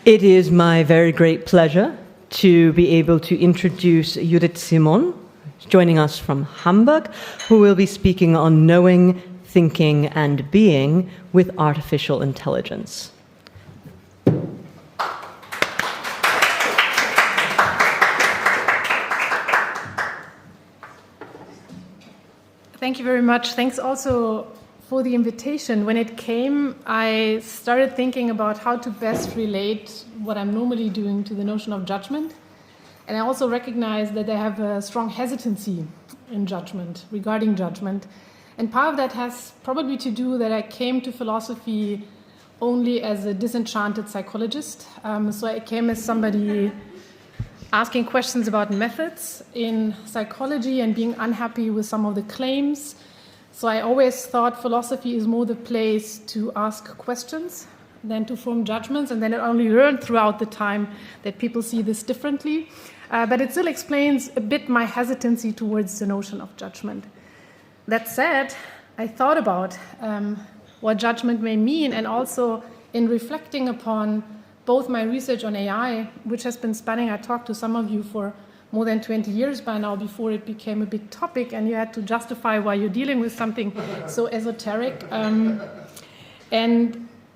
It is my very great pleasure to be able to introduce Judith Simon, joining us from Hamburg, who will be speaking on knowing, thinking, and being with artificial intelligence. Thank you very much. Thanks also for the invitation. When it came, I started thinking about how to best relate what I'm normally doing to the notion of judgment. And I also recognize that I have a strong hesitancy in judgment, regarding judgment. And part of that has probably to do that I came to philosophy only as a disenchanted psychologist. So I came as somebody asking questions about methods in psychology and being unhappy with some of the claims. So I always thought philosophy is more the place to ask questions than to form judgments, and then I only learned throughout the time that people see this differently. But it still explains a bit my hesitancy towards the notion of judgment. That said, I thought about what judgment may mean, and also in reflecting upon both my research on AI, which has been spanning, I talked to some of you for more than 20 years by now before it became a big topic and you had to justify why you're dealing with something so esoteric. And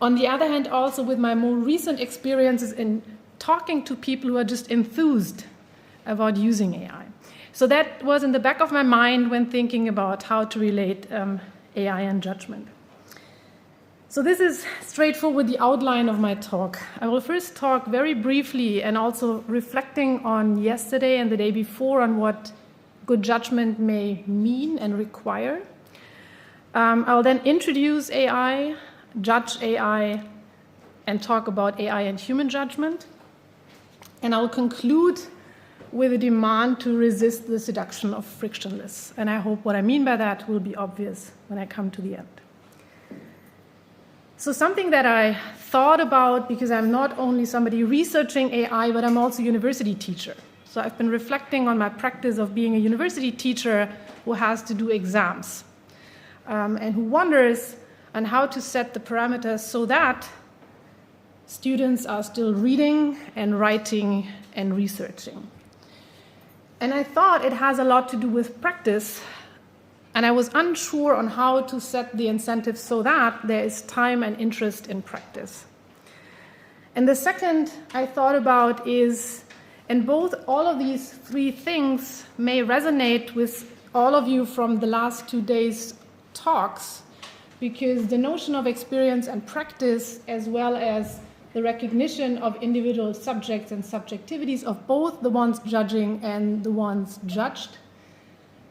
on the other hand, also with my more recent experiences in talking to people who are just enthused about using AI. So that was in the back of my mind when thinking about how to relate AI and judgment. So this is straightforward, the outline of my talk. I will first talk very briefly and also reflecting on yesterday and the day before on what good judgment may mean and require. I will then introduce AI, judge AI, and talk about AI and human judgment. And I will conclude with a demand to resist the seduction of frictionless. And I hope what I mean by that will be obvious when I come to the end. So something that I thought about, because I'm not only somebody researching AI, but I'm also a university teacher. So I've been reflecting on my practice of being a university teacher who has to do exams and who wonders on how to set the parameters so that students are still reading and writing and researching. And I thought it has a lot to do with practice. And I was unsure on how to set the incentives so that there is time and interest in practice. And the second I thought about is, and all of these three things may resonate with all of you from the last 2 days' talks, because the notion of experience and practice, as well as the recognition of individual subjects and subjectivities of both the ones judging and the ones judged,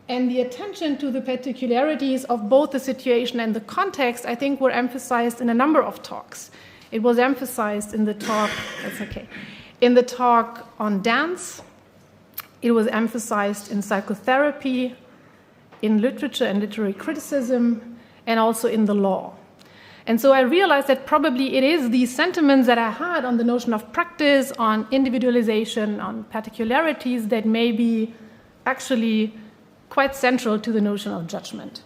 and the attention to the particularities of both the situation and the context, I think, were emphasized in a number of talks. It was emphasized in the talk, in the talk on dance. It was emphasized in psychotherapy, in literature and literary criticism, and also in the law. And so I realized that probably it is these sentiments that I had on the notion of practice, on individualization, on particularities that may be actually quite central to the notion of judgment.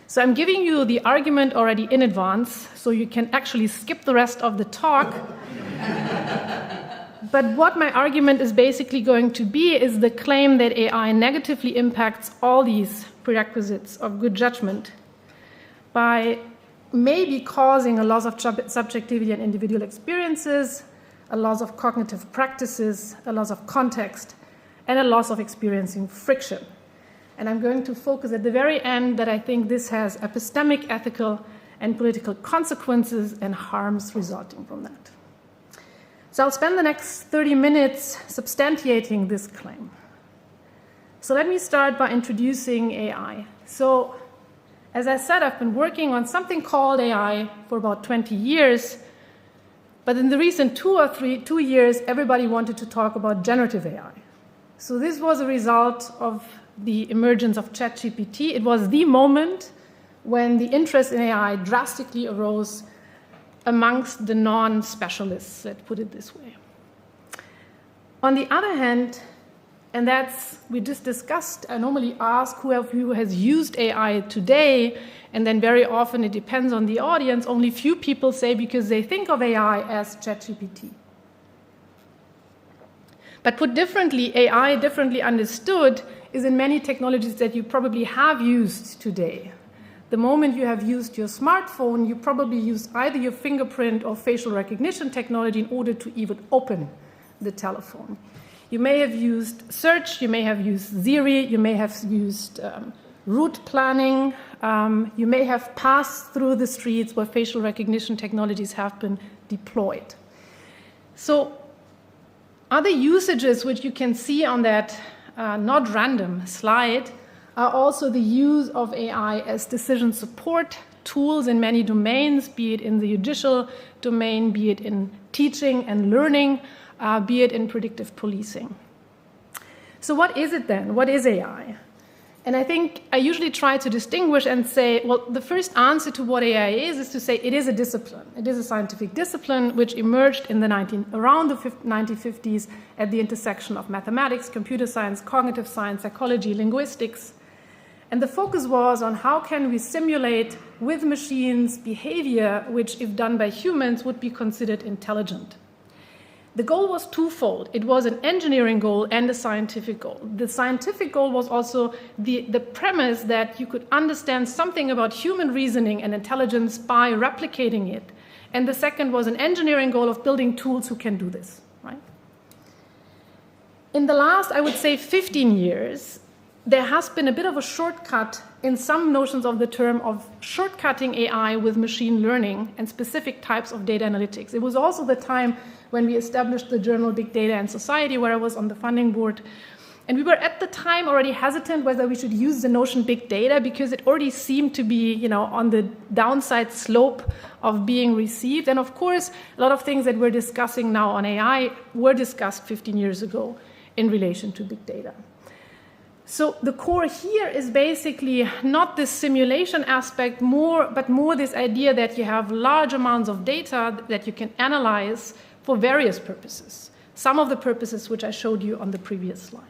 So I'm giving you the argument already in advance, so you can actually skip the rest of the talk. But what my argument is basically going to be is the claim that AI negatively impacts all these prerequisites of good judgment by maybe causing a loss of subjectivity and individual experiences, a loss of cognitive practices, a loss of context, and a loss of experiencing friction. And I'm going to focus at the very end that I think this has epistemic, ethical, and political consequences and harms resulting from that. So I'll spend the next 30 minutes substantiating this claim. So let me start by introducing AI. So as I said, I've been working on something called AI for about 20 years, but in the recent 2 years, everybody wanted to talk about generative AI. So this was a result of the emergence of ChatGPT. It was the moment when the interest in AI drastically arose amongst the non-specialists, let's put it this way. On the other hand, and we just discussed, I normally ask who has used AI today, and then very often it depends on the audience, only few people say because they think of AI as ChatGPT. But put differently, AI, differently understood, is in many technologies that you probably have used today. The moment you have used your smartphone, you probably used either your fingerprint or facial recognition technology in order to even open the telephone. You may have used search, you may have used Siri, you may have used route planning, you may have passed through the streets where facial recognition technologies have been deployed. So other usages which you can see on that not random slide are also the use of AI as decision support tools in many domains, be it in the judicial domain, be it in teaching and learning, be it in predictive policing. So what is it then? What is AI? And I think I usually try to distinguish and say, well, the first answer to what AI is to say it is a discipline. It is a scientific discipline which emerged in around the 1950s at the intersection of mathematics, computer science, cognitive science, psychology, linguistics. And the focus was on how can we simulate with machines behavior which, if done by humans, would be considered intelligent. The goal was twofold. It was an engineering goal and a scientific goal. The scientific goal was also the premise that you could understand something about human reasoning and intelligence by replicating it. And the second was an engineering goal of building tools who can do this, right? In the last, I would say, 15 years, there has been a bit of a shortcut in some notions of the term of shortcutting AI with machine learning and specific types of data analytics. It was also the time when we established the journal Big Data and Society, where I was on the funding board. And we were at the time already hesitant whether we should use the notion big data because it already seemed to be, on the downside slope of being received. And of course, a lot of things that we're discussing now on AI were discussed 15 years ago in relation to big data. So the core here is basically not this simulation aspect, but more this idea that you have large amounts of data that you can analyze for various purposes. Some of the purposes which I showed you on the previous slide.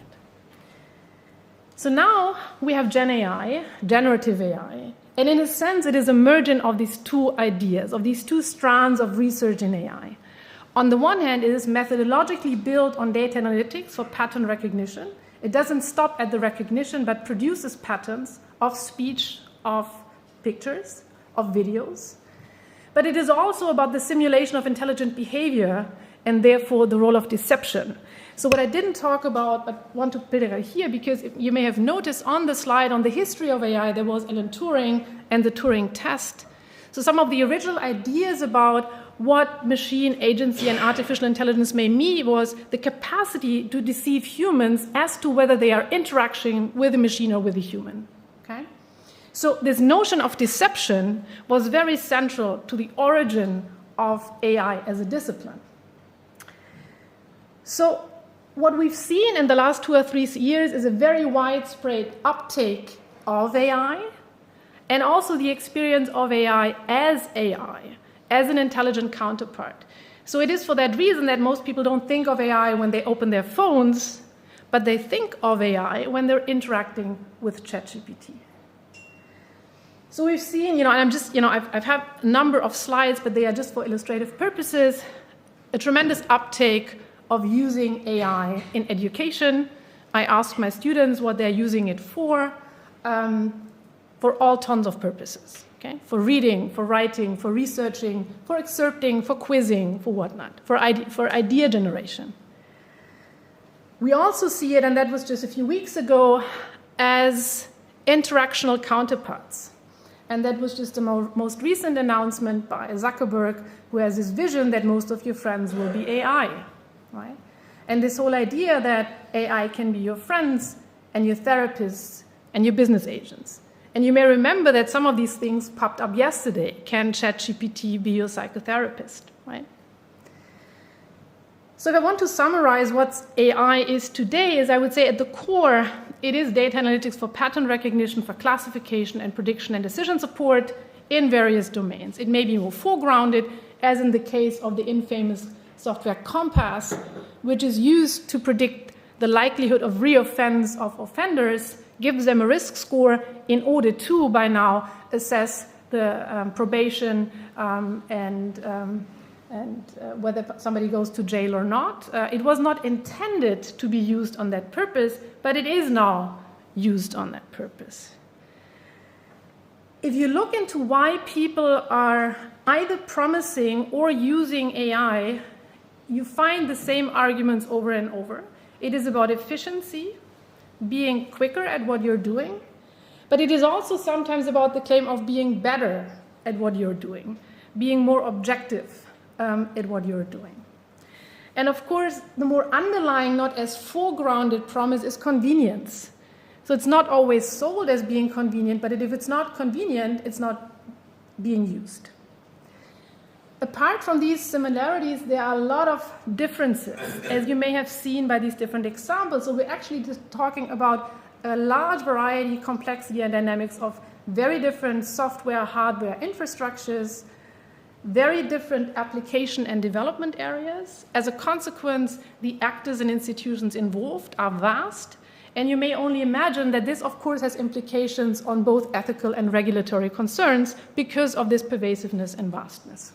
So now we have Gen AI, generative AI, and in a sense it is a merging of these two ideas, of these two strands of research in AI. On the one hand, it is methodologically built on data analytics for pattern recognition. It doesn't stop at the recognition, but produces patterns of speech, of pictures, of videos. But it is also about the simulation of intelligent behavior and therefore the role of deception. So what I didn't talk about, but want to put it here, because you may have noticed on the slide on the history of AI, there was Alan Turing and the Turing test. So some of the original ideas about what machine agency and artificial intelligence may mean was the capacity to deceive humans as to whether they are interacting with a machine or with a human. Okay? So this notion of deception was very central to the origin of AI as a discipline. So what we've seen in the last 2 or 3 years is a very widespread uptake of AI and also the experience of AI, as an intelligent counterpart. So it is for that reason that most people don't think of AI when they open their phones, but they think of AI when they're interacting with ChatGPT. So we've seen, and I'm just, I've had a number of slides, but they are just for illustrative purposes, a tremendous uptake of using AI in education. I asked my students what they're using it for all tons of purposes. Okay? For reading, for writing, for researching, for excerpting, for quizzing, for whatnot, for idea generation. We also see it, and that was just a few weeks ago, as interactional counterparts. And that was just the most recent announcement by Zuckerberg, who has this vision that most of your friends will be AI. Right? And this whole idea that AI can be your friends and your therapists and your business agents. And you may remember that some of these things popped up yesterday. Can ChatGPT be your psychotherapist? Right? So if I want to summarize what AI is today, is I would say at the core, it is data analytics for pattern recognition, for classification and prediction and decision support in various domains. It may be more foregrounded, as in the case of the infamous software Compass, which is used to predict the likelihood of reoffense of offenders, gives them a risk score in order to, by now, assess the probation and and whether somebody goes to jail or not. It was not intended to be used on that purpose, but it is now used on that purpose. If you look into why people are either promising or using AI, you find the same arguments over and over. It is about efficiency, being quicker at what you're doing, but it is also sometimes about the claim of being better at what you're doing, being more objective at what you're doing. And of course, the more underlying, not as foregrounded promise is convenience. So it's not always sold as being convenient, but if it's not convenient, it's not being used. Apart from these similarities, there are a lot of differences, as you may have seen by these different examples. So we're actually just talking about a large variety, complexity, and dynamics of very different software, hardware infrastructures, very different application and development areas. As a consequence, the actors and institutions involved are vast, and you may only imagine that this, of course, has implications on both ethical and regulatory concerns because of this pervasiveness and vastness.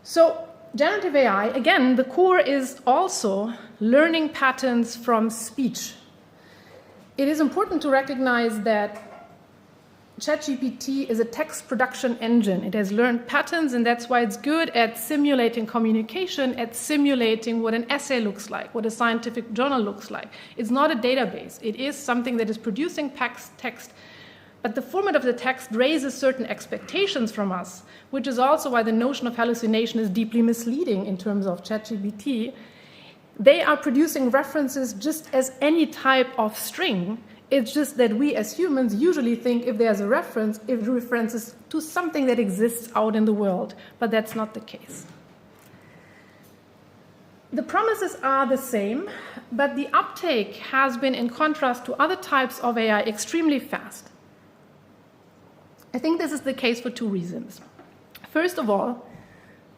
So generative AI, again, the core is also learning patterns from speech. It is important to recognize that ChatGPT is a text production engine. It has learned patterns, and that's why it's good at simulating communication, at simulating what an essay looks like, what a scientific journal looks like. It's not a database. It is something that is producing text, but the format of the text raises certain expectations from us, which is also why the notion of hallucination is deeply misleading in terms of ChatGPT. They are producing references just as any type of string. It's just that we as humans usually think if there's a reference, it references to something that exists out in the world, but that's not the case. The promises are the same, but the uptake has been, in contrast to other types of AI, extremely fast. I think this is the case for two reasons. First of all,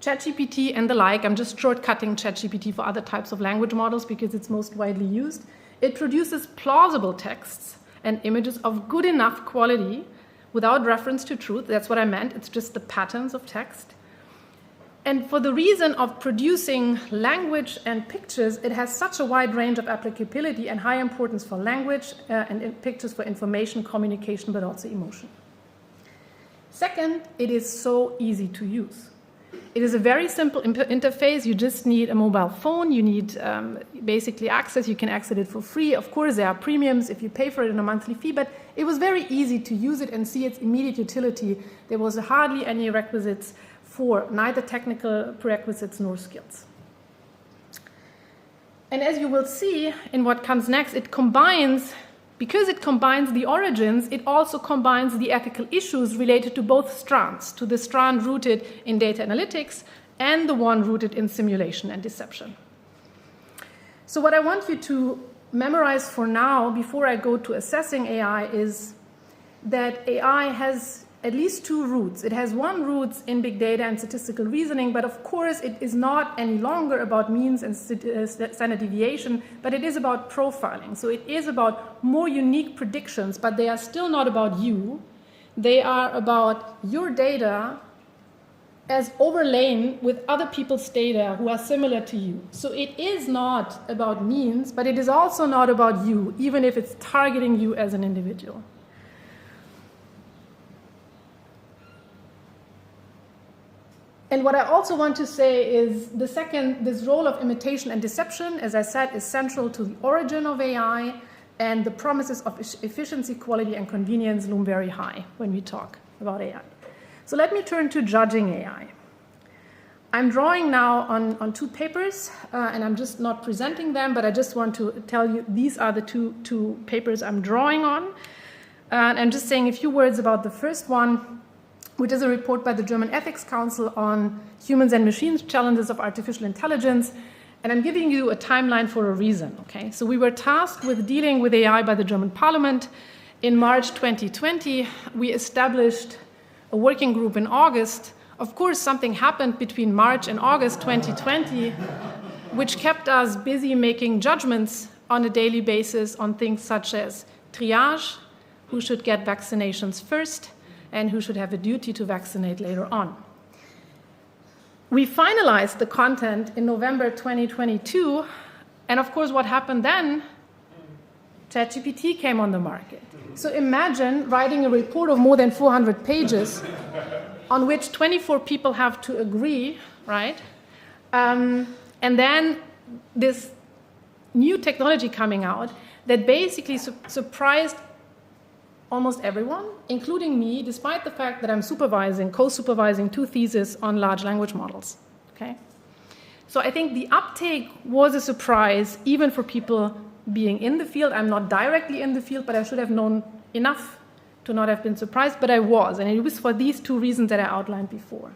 ChatGPT and the like, I'm just shortcutting ChatGPT for other types of language models because it's most widely used. It produces plausible texts and images of good enough quality without reference to truth. That's what I meant. It's just the patterns of text. And for the reason of producing language and pictures, it has such a wide range of applicability and high importance for language and pictures for information, communication, but also emotion. Second, it is so easy to use. It is a very simple interface. You just need a mobile phone. You need basically access. You can access it for free. Of course, there are premiums if you pay for it in a monthly fee, but it was very easy to use it and see its immediate utility. There was hardly any requisites for neither technical prerequisites nor skills. And as you will see in what comes next, because it combines the origins, it also combines the ethical issues related to both strands, to the strand rooted in data analytics and the one rooted in simulation and deception. So what I want you to memorize for now, before I go to assessing AI, is that AI has at least two roots. It has one root in big data and statistical reasoning, but of course it is not any longer about means and standard deviation, but it is about profiling. So it is about more unique predictions, but they are still not about you. They are about your data as overlain with other people's data who are similar to you. So it is not about means, but it is also not about you, even if it's targeting you as an individual. And what I also want to say is this role of imitation and deception, as I said, is central to the origin of AI, and the promises of efficiency, quality, and convenience loom very high when we talk about AI. So let me turn to judging AI. I'm drawing now on two papers, and I'm just not presenting them, but I just want to tell you these are the two papers I'm drawing on. And I'm just saying a few words about the first one, which is a report by the German Ethics Council on humans and machines, challenges of artificial intelligence. And I'm giving you a timeline for a reason, okay? So we were tasked with dealing with AI by the German Parliament. In March 2020, we established a working group in August. Of course, something happened between March and August 2020, which kept us busy making judgments on a daily basis on things such as triage, who should get vaccinations first, and who should have a duty to vaccinate later on. We finalized the content in November 2022, and of course what happened then? ChatGPT came on the market. So imagine writing a report of more than 400 pages on which 24 people have to agree, right? And then this new technology coming out that basically surprised almost everyone, including me, despite the fact that I'm co-supervising 2 theses on large language models, okay? So I think the uptake was a surprise, even for people being in the field. I'm not directly in the field, but I should have known enough to not have been surprised, but I was, and it was for these 2 reasons that I outlined before.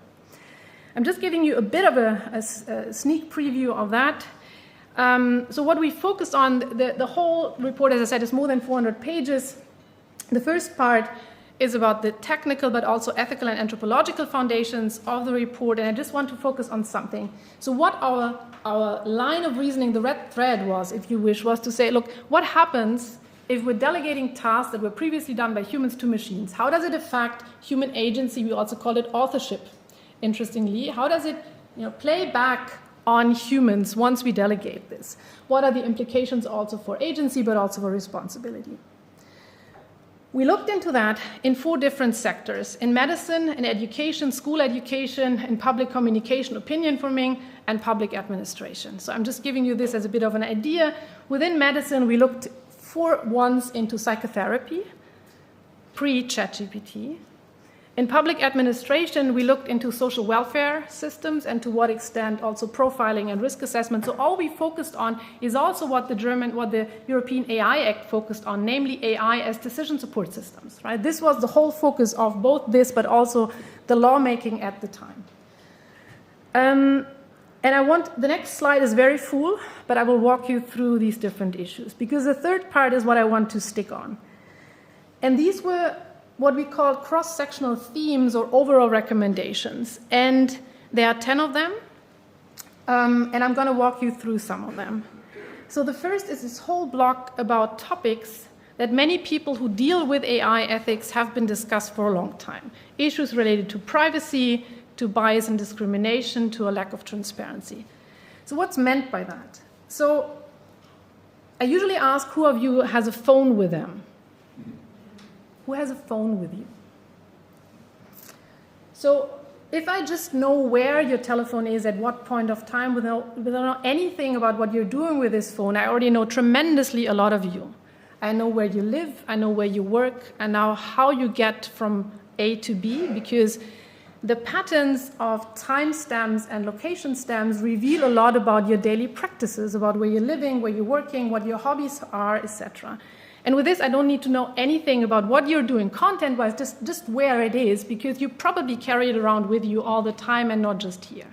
I'm just giving you a bit of a sneak preview of that. So what we focused on, the whole report, as I said, is more than 400 pages. The first part is about the technical but also ethical and anthropological foundations of the report, and I just want to focus on something. So what our line of reasoning, the red thread was, if you wish, was to say, look, what happens if we're delegating tasks that were previously done by humans to machines? How does it affect human agency? We also call it authorship, interestingly. How does it play back on humans once we delegate this? What are the implications also for agency but also for responsibility? We looked into that in 4 different sectors: in medicine, in education, school education, in public communication, opinion forming, and public administration. So I'm just giving you this as a bit of an idea. Within medicine, we looked for once into psychotherapy, pre-ChatGPT. In public administration, we looked into social welfare systems and to what extent also profiling and risk assessment. So all we focused on is also what the European AI Act focused on, namely AI as decision support systems, right? This was the whole focus of both this, but also the lawmaking at the time. And the next slide is very full, but I will walk you through these different issues, because the third part is what I want to stick on. And these were what we call cross-sectional themes or overall recommendations. And there are 10 of them, and I'm going to walk you through some of them. So the first is this whole block about topics that many people who deal with AI ethics have been discussed for a long time. Issues related to privacy, to bias and discrimination, to a lack of transparency. So what's meant by that? So I usually ask, who of you has a phone with them? Who has a phone with you? So if I just know where your telephone is at what point of time without know anything about what you're doing with this phone, I already know tremendously a lot of you. I know where you live, I know where you work, and now how you get from A to B, because the patterns of timestamps and location stamps reveal a lot about your daily practices, about where you're living, where you're working, what your hobbies are, etc. And with this, I don't need to know anything about what you're doing content-wise, just where it is, because you probably carry it around with you all the time and not just here.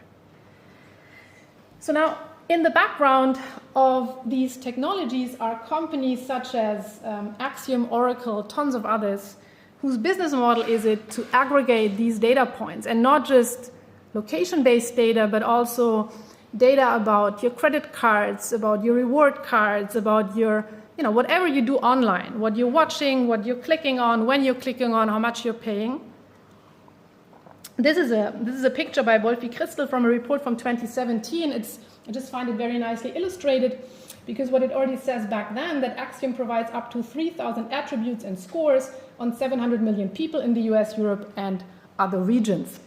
So now, in the background of these technologies are companies such as Axiom, Oracle, tons of others, whose business model is it to aggregate these data points, and not just location-based data, but also data about your credit cards, about your reward cards, about your whatever you do online, what you're watching, what you're clicking on, when you're clicking on, how much you're paying. This is a picture by Wolfi Christel from a report from 2017. I just find it very nicely illustrated, because what it already says back then, that Axiom provides up to 3,000 attributes and scores on 700 million people in the US, Europe, and other regions.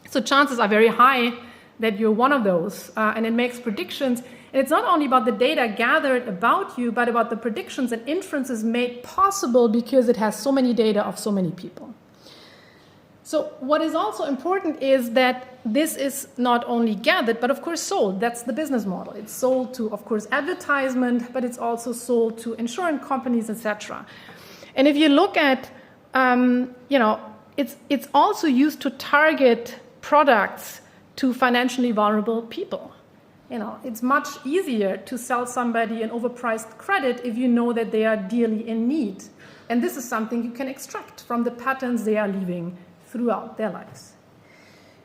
So chances are very high that you're one of those, and it makes predictions. And it's not only about the data gathered about you, but about the predictions and inferences made possible because it has so many data of so many people. So what is also important is that this is not only gathered, but of course sold. That's the business model. It's sold to, of course, advertisement, but it's also sold to insurance companies, etc. And if you look at, it's also used to target products to financially vulnerable people. It's much easier to sell somebody an overpriced credit if you know that they are dearly in need. And this is something you can extract from the patterns they are leaving throughout their lives.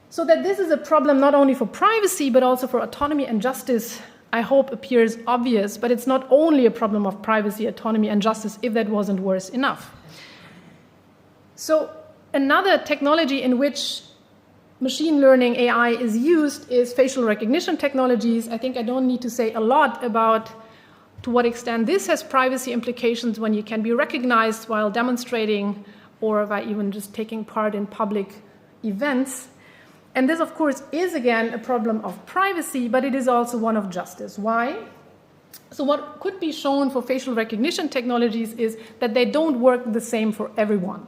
So that this is a problem not only for privacy, but also for autonomy and justice, I hope appears obvious, but it's not only a problem of privacy, autonomy, and justice, if that wasn't worse enough. So another technology in which machine learning AI is used is facial recognition technologies. I think I don't need to say a lot about to what extent this has privacy implications when you can be recognized while demonstrating or by even just taking part in public events. And this, of course, is again a problem of privacy, but it is also one of justice. Why? So what could be shown for facial recognition technologies is that they don't work the same for everyone.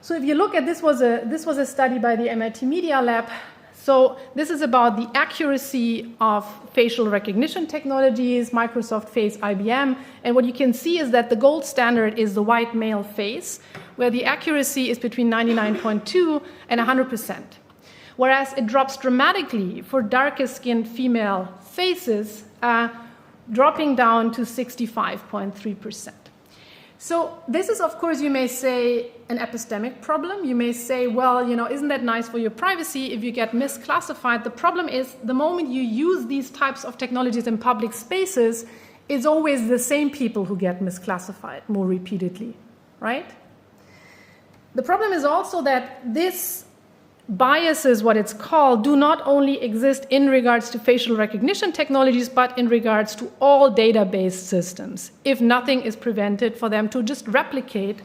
So if you look at this was a study by the MIT Media Lab. So this is about the accuracy of facial recognition technologies, Microsoft Face, IBM. And what you can see is that the gold standard is the white male face, where the accuracy is between 99.2 and 100%. Whereas it drops dramatically for darker-skinned female faces, dropping down to 65.3%. So this is, of course, you may say, an epistemic problem. You may say, well, isn't that nice for your privacy if you get misclassified? The problem is the moment you use these types of technologies in public spaces, it's always the same people who get misclassified more repeatedly, right? The problem is also that this biases, what it's called, do not only exist in regards to facial recognition technologies, but in regards to all database systems, if nothing is prevented for them to just replicate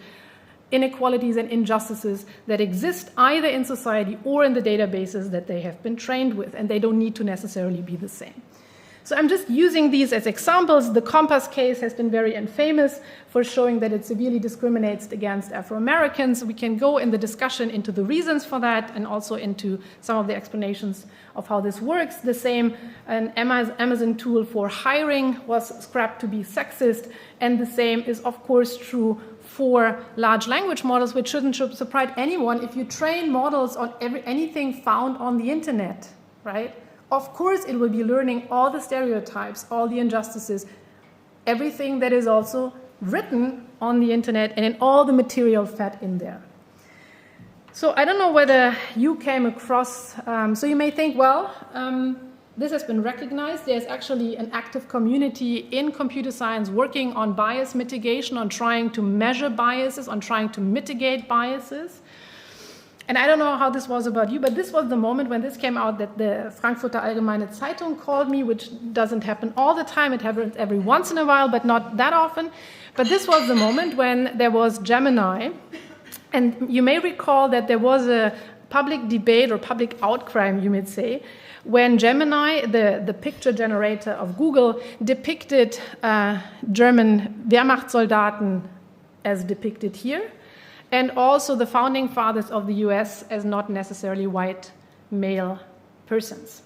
inequalities and injustices that exist either in society or in the databases that they have been trained with, and they don't need to necessarily be the same. So I'm just using these as examples. The Compass case has been very infamous for showing that it severely discriminates against Afro-Americans. We can go in the discussion into the reasons for that and also into some of the explanations of how this works. The same, an Amazon tool for hiring was scrapped to be sexist, and the same is, of course, true for large language models, which shouldn't surprise anyone. If you train models on anything found on the internet, right? Of course, it will be learning all the stereotypes, all the injustices, everything that is also written on the internet and in all the material fed in there. So I don't know whether you came across, so you may think, well, this has been recognized. There's actually an active community in computer science working on bias mitigation, on trying to measure biases, on trying to mitigate biases. And I don't know how this was about you, but this was the moment when this came out that the Frankfurter Allgemeine Zeitung called me, which doesn't happen all the time. It happens every once in a while, but not that often. But this was the moment when there was Gemini. And you may recall that there was a public debate or public outcry, you might say, when Gemini, the picture generator of Google, depicted German Wehrmachtssoldaten as depicted here, and also the founding fathers of the US as not necessarily white male persons.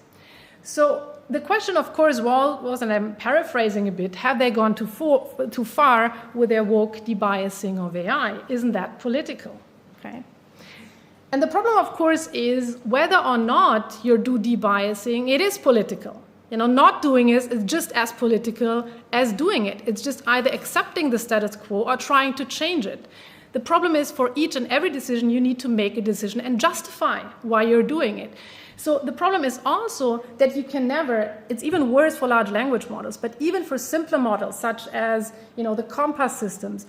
So the question, of course, was, and I'm paraphrasing a bit, have they gone too far with their woke debiasing of AI? Isn't that political? Okay. And the problem, of course, is whether or not you do debiasing, it is political. Not doing it is just as political as doing it. It's just either accepting the status quo or trying to change it. The problem is for each and every decision, you need to make a decision and justify why you're doing it. So the problem is also that you can never, it's even worse for large language models, but even for simpler models such as the Compass systems,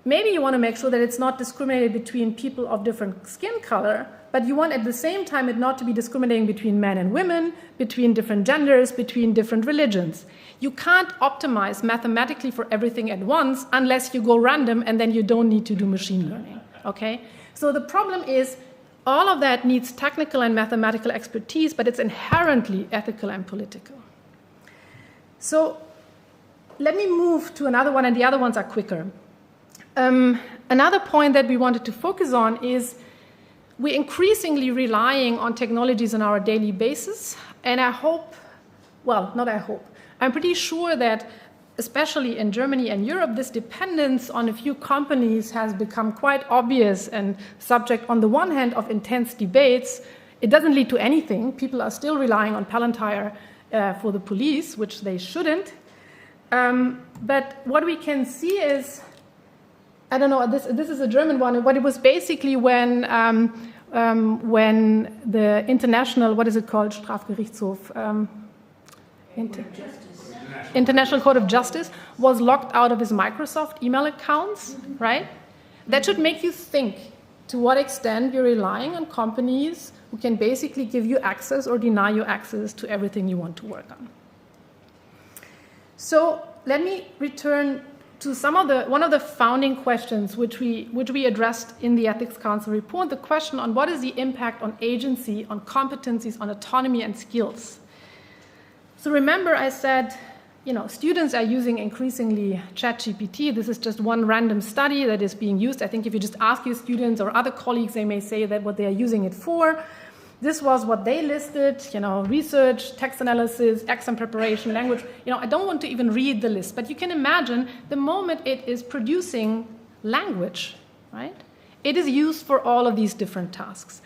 maybe you want to make sure that it's not discriminated between people of different skin color, but you want at the same time it not to be discriminating between men and women, between different genders, between different religions. You can't optimize mathematically for everything at once unless you go random, and then you don't need to do machine learning, okay? So the problem is all of that needs technical and mathematical expertise, but it's inherently ethical and political. So let me move to another one, and the other ones are quicker. Another point that we wanted to focus on is we're increasingly relying on technologies on our daily basis, and I'm pretty sure that, especially in Germany and Europe, this dependence on a few companies has become quite obvious and subject, on the one hand, of intense debates. It doesn't lead to anything. People are still relying on Palantir for the police, which they shouldn't. But what we can see is, I don't know, this is a German one, but it was basically when the international, what is it called, Strafgerichtshof, International Court of Justice was locked out of his Microsoft email accounts, right? That should make you think. to what extent you're relying on companies who can basically give you access or deny you access to everything you want to work on. So let me return to one of the founding questions which we addressed in the Ethics Council report, the question on what is the impact on agency, on competencies, on autonomy and skills. So remember I said, students are using increasingly ChatGPT. This is just one random study that is being used. I think if you just ask your students or other colleagues, they may say that what they are using it for. This was what they listed, research, text analysis, exam preparation, language. I don't want to even read the list, but you can imagine the moment it is producing language, right? It is used for all of these different tasks.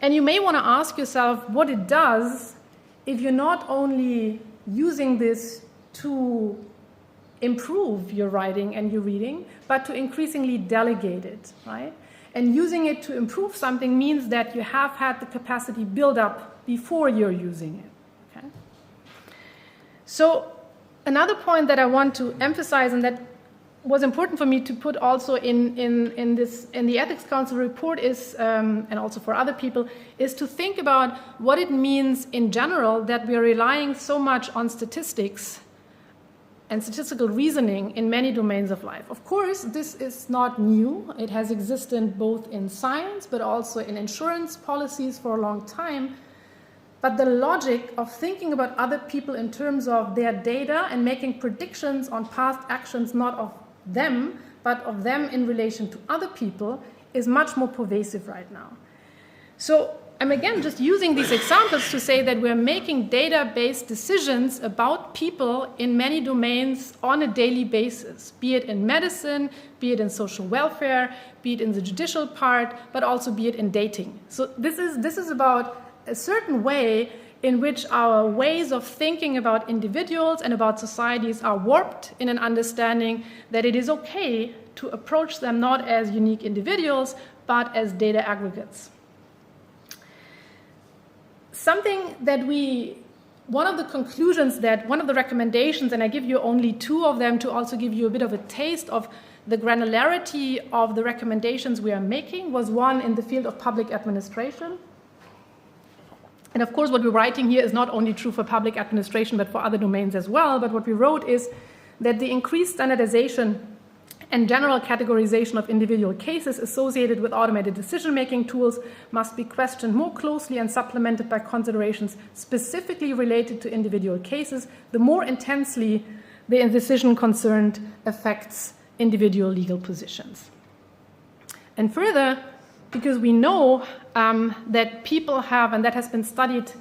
And you may want to ask yourself what it does if you're not only using this to improve your writing and your reading, but to increasingly delegate it, right? And using it to improve something means that you have had the capacity build up before you're using it. Okay? So another point that I want to emphasize, and that was important for me to put also in the Ethics Council report is, and also for other people, is to think about what it means in general that we are relying so much on statistics and statistical reasoning in many domains of life. Of course, this is not new. It has existed both in science, but also in insurance policies for a long time. But the logic of thinking about other people in terms of their data and making predictions on past actions, not of them, but of them in relation to other people, is much more pervasive right now. So I'm again just using these examples to say that we're making data-based decisions about people in many domains on a daily basis, be it in medicine, be it in social welfare, be it in the judicial part, but also be it in dating. So this is about a certain way in which our ways of thinking about individuals and about societies are warped in an understanding that it is okay to approach them not as unique individuals, but as data aggregates. One of the conclusions one of the recommendations, and I give you only two of them to also give you a bit of a taste of the granularity of the recommendations we are making, was one in the field of public administration. And of course, what we're writing here is not only true for public administration, but for other domains as well. But what we wrote is that the increased standardization and general categorization of individual cases associated with automated decision-making tools must be questioned more closely and supplemented by considerations specifically related to individual cases, the more intensely the decision concerned affects individual legal positions. And further, because we know that people have, and that has been studied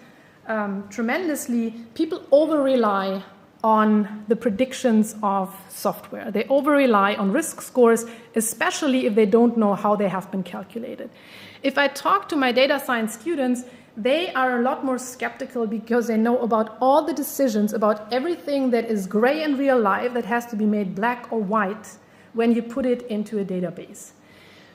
tremendously, people over-rely on the predictions of software. They over-rely on risk scores, especially if they don't know how they have been calculated. If I talk to my data science students, they are a lot more skeptical because they know about all the decisions, about everything that is gray in real life that has to be made black or white when you put it into a database.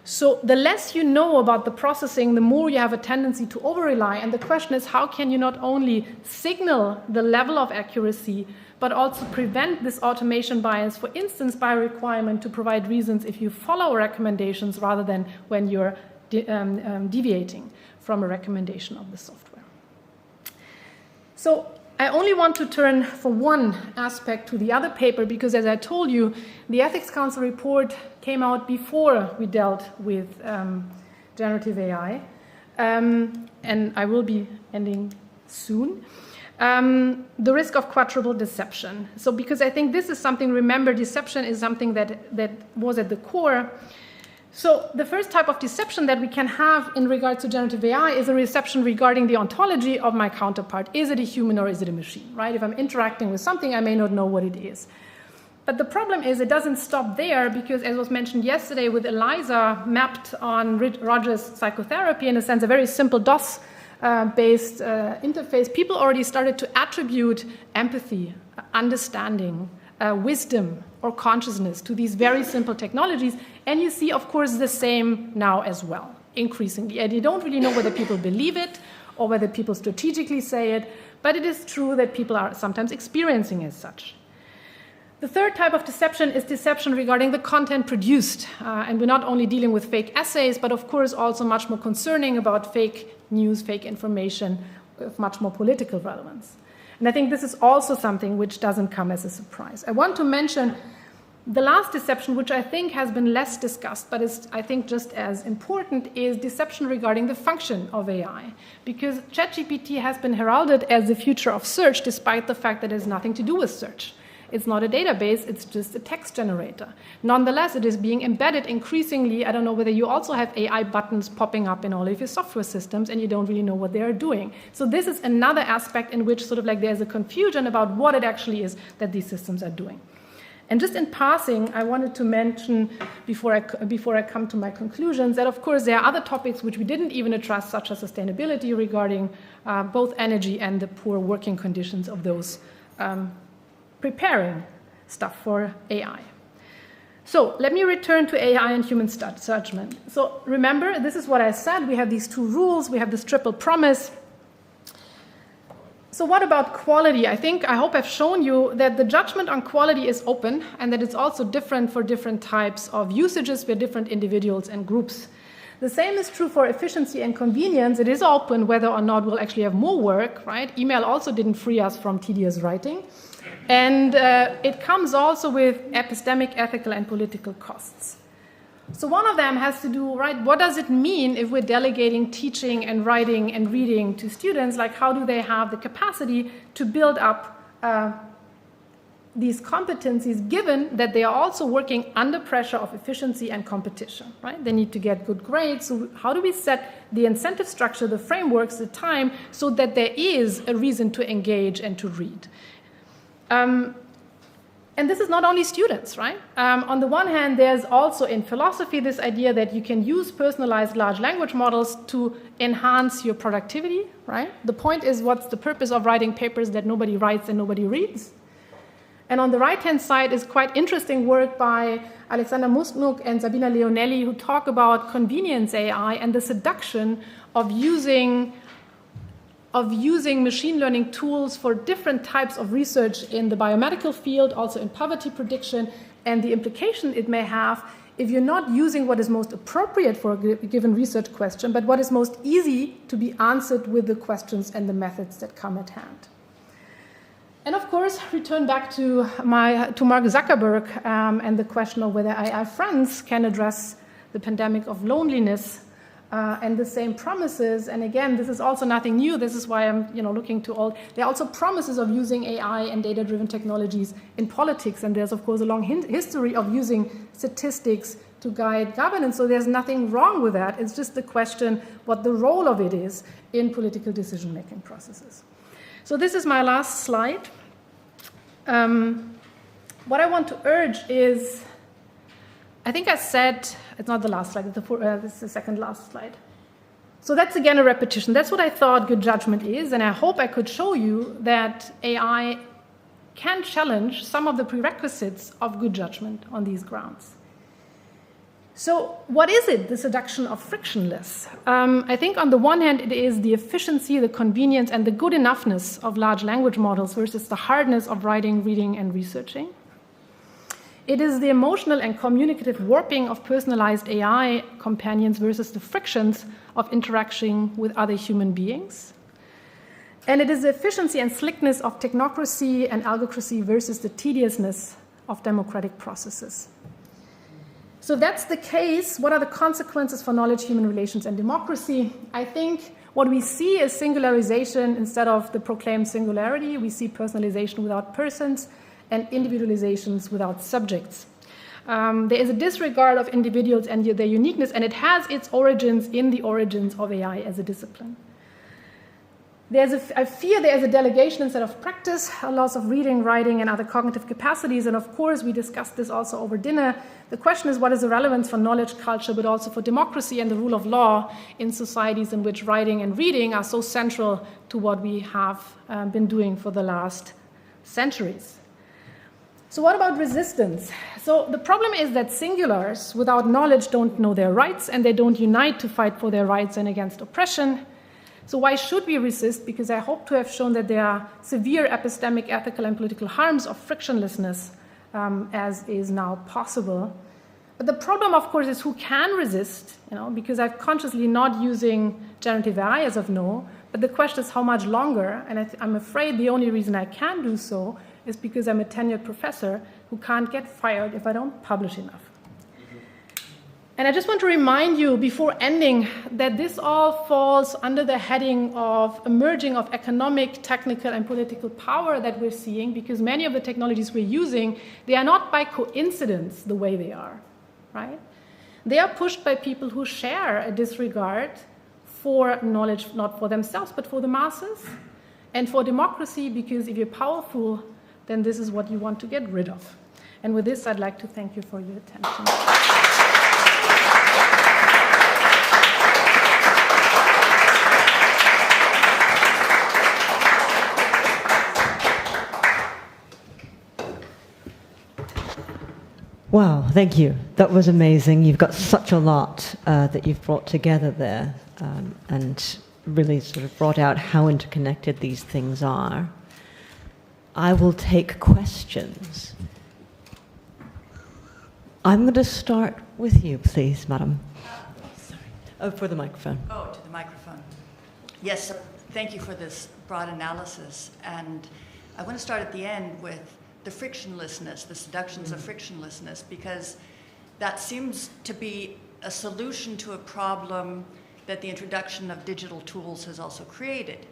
So the less you know about the processing, the more you have a tendency to over-rely. And the question is, how can you not only signal the level of accuracy, but also prevent this automation bias, for instance, by a requirement to provide reasons if you follow recommendations rather than when you're deviating from a recommendation of the software. So I only want to turn for one aspect to the other paper because, as I told you, the Ethics Council report came out before we dealt with generative AI, and I will be ending soon. The risk of quadruple deception. So because I think this is something, remember, deception is something that was at the core. So the first type of deception that we can have in regards to generative AI is a deception regarding the ontology of my counterpart. Is it a human or is it a machine, right? If I'm interacting with something, I may not know what it is. But the problem is it doesn't stop there because, as was mentioned yesterday with Eliza, mapped on Roger's psychotherapy, in a sense, a very simple DOS-based interface, people already started to attribute empathy, understanding, wisdom, or consciousness to these very simple technologies. And you see, of course, the same now as well, increasingly. And you don't really know whether people believe it or whether people strategically say it, but it is true that people are sometimes experiencing as such. The third type of deception is deception regarding the content produced. And we're not only dealing with fake essays, but of course also much more concerning about fake news, fake information of much more political relevance. And I think this is also something which doesn't come as a surprise. I want to mention the last deception, which I think has been less discussed, but is, I think, just as important, is deception regarding the function of AI. Because ChatGPT has been heralded as the future of search, despite the fact that it has nothing to do with search. It's not a database, it's just a text generator. Nonetheless, it is being embedded increasingly. I don't know whether you also have AI buttons popping up in all of your software systems and you don't really know what they are doing. So this is another aspect in which sort of like there's a confusion about what it actually is that these systems are doing. And just in passing, I wanted to mention, before I come to my conclusions, that of course there are other topics which we didn't even address, such as sustainability regarding both energy and the poor working conditions of those preparing stuff for AI. So let me return to AI and human judgment. So remember, this is what I said. We have these two rules. We have this triple promise. So what about quality? I hope I've shown you that the judgment on quality is open and that it's also different for different types of usages for different individuals and groups. The same is true for efficiency and convenience. It is open whether or not we'll actually have more work, right? Email also didn't free us from tedious writing. And it comes also with epistemic, ethical, and political costs. So one of them has to do, right, what does it mean if we're delegating teaching and writing and reading to students? Like, how do they have the capacity to build up these competencies, given that they are also working under pressure of efficiency and competition, right? They need to get good grades. So how do we set the incentive structure, the frameworks, the time, so that there is a reason to engage and to read? And this is not only students, right? On the one hand, there's also in philosophy this idea that you can use personalized large language models to enhance your productivity, right? The point is, what's the purpose of writing papers that nobody writes and nobody reads? And on the right-hand side is quite interesting work by Alexander Musnuk and Sabina Leonelli, who talk about convenience AI and the seduction of using machine learning tools for different types of research in the biomedical field, also in poverty prediction, and the implication it may have if you're not using what is most appropriate for a given research question, but what is most easy to be answered with the questions and the methods that come at hand. And of course, return back to Mark Zuckerberg and the question of whether AI friends can address the pandemic of loneliness. And the same promises, and again, this is also nothing new. This is why I'm, looking to all. There are also promises of using AI and data-driven technologies in politics, and there's of course a long history of using statistics to guide governance. So there's nothing wrong with that. It's just the question what the role of it is in political decision-making processes. So this is my last slide. What I want to urge is, I think I said, it's not the last slide, this is the second last slide. So that's again a repetition. That's what I thought good judgment is, and I hope I could show you that AI can challenge some of the prerequisites of good judgment on these grounds. So what is it, the seduction of frictionless? I think on the one hand, it is the efficiency, the convenience, and the good enoughness of large language models versus the hardness of writing, reading, and researching. It is the emotional and communicative warping of personalized AI companions versus the frictions of interaction with other human beings. And it is the efficiency and slickness of technocracy and algocracy versus the tediousness of democratic processes. So if that's the case, what are the consequences for knowledge, human relations, and democracy? I think what we see is singularization instead of the proclaimed singularity. We see personalization without persons and individualizations without subjects. There is a disregard of individuals and their uniqueness, and it has its origins in the origins of AI as a discipline. I fear there is a delegation instead of practice, a loss of reading, writing, and other cognitive capacities, and of course we discussed this also over dinner. The question is, what is the relevance for knowledge culture, but also for democracy and the rule of law in societies in which writing and reading are so central to what we have been doing for the last centuries. So what about resistance? So the problem is that singulars without knowledge don't know their rights, and they don't unite to fight for their rights and against oppression. So why should we resist? Because I hope to have shown that there are severe epistemic, ethical, and political harms of frictionlessness as is now possible. But the problem, of course, is who can resist, because I'm consciously not using generative AI as of now, but the question is how much longer, and I'm afraid the only reason I can do so is because I'm a tenured professor who can't get fired if I don't publish enough. And I just want to remind you before ending that this all falls under the heading of a merging of economic, technical, and political power that we're seeing, because many of the technologies we're using, they are not by coincidence the way they are, right? They are pushed by people who share a disregard for knowledge, not for themselves, but for the masses, and for democracy, because if you're powerful, then this is what you want to get rid of. And with this, I'd like to thank you for your attention. Wow, thank you. That was amazing. You've got such a lot that you've brought together there, and really sort of brought out how interconnected these things are. I will take questions. I'm going to start with you, please, madam. Sorry. Oh, for the microphone. Oh, to the microphone. Yes, thank you for this broad analysis. And I want to start at the end with the frictionlessness, the seductions of frictionlessness, because that seems to be a solution to a problem that the introduction of digital tools has also created.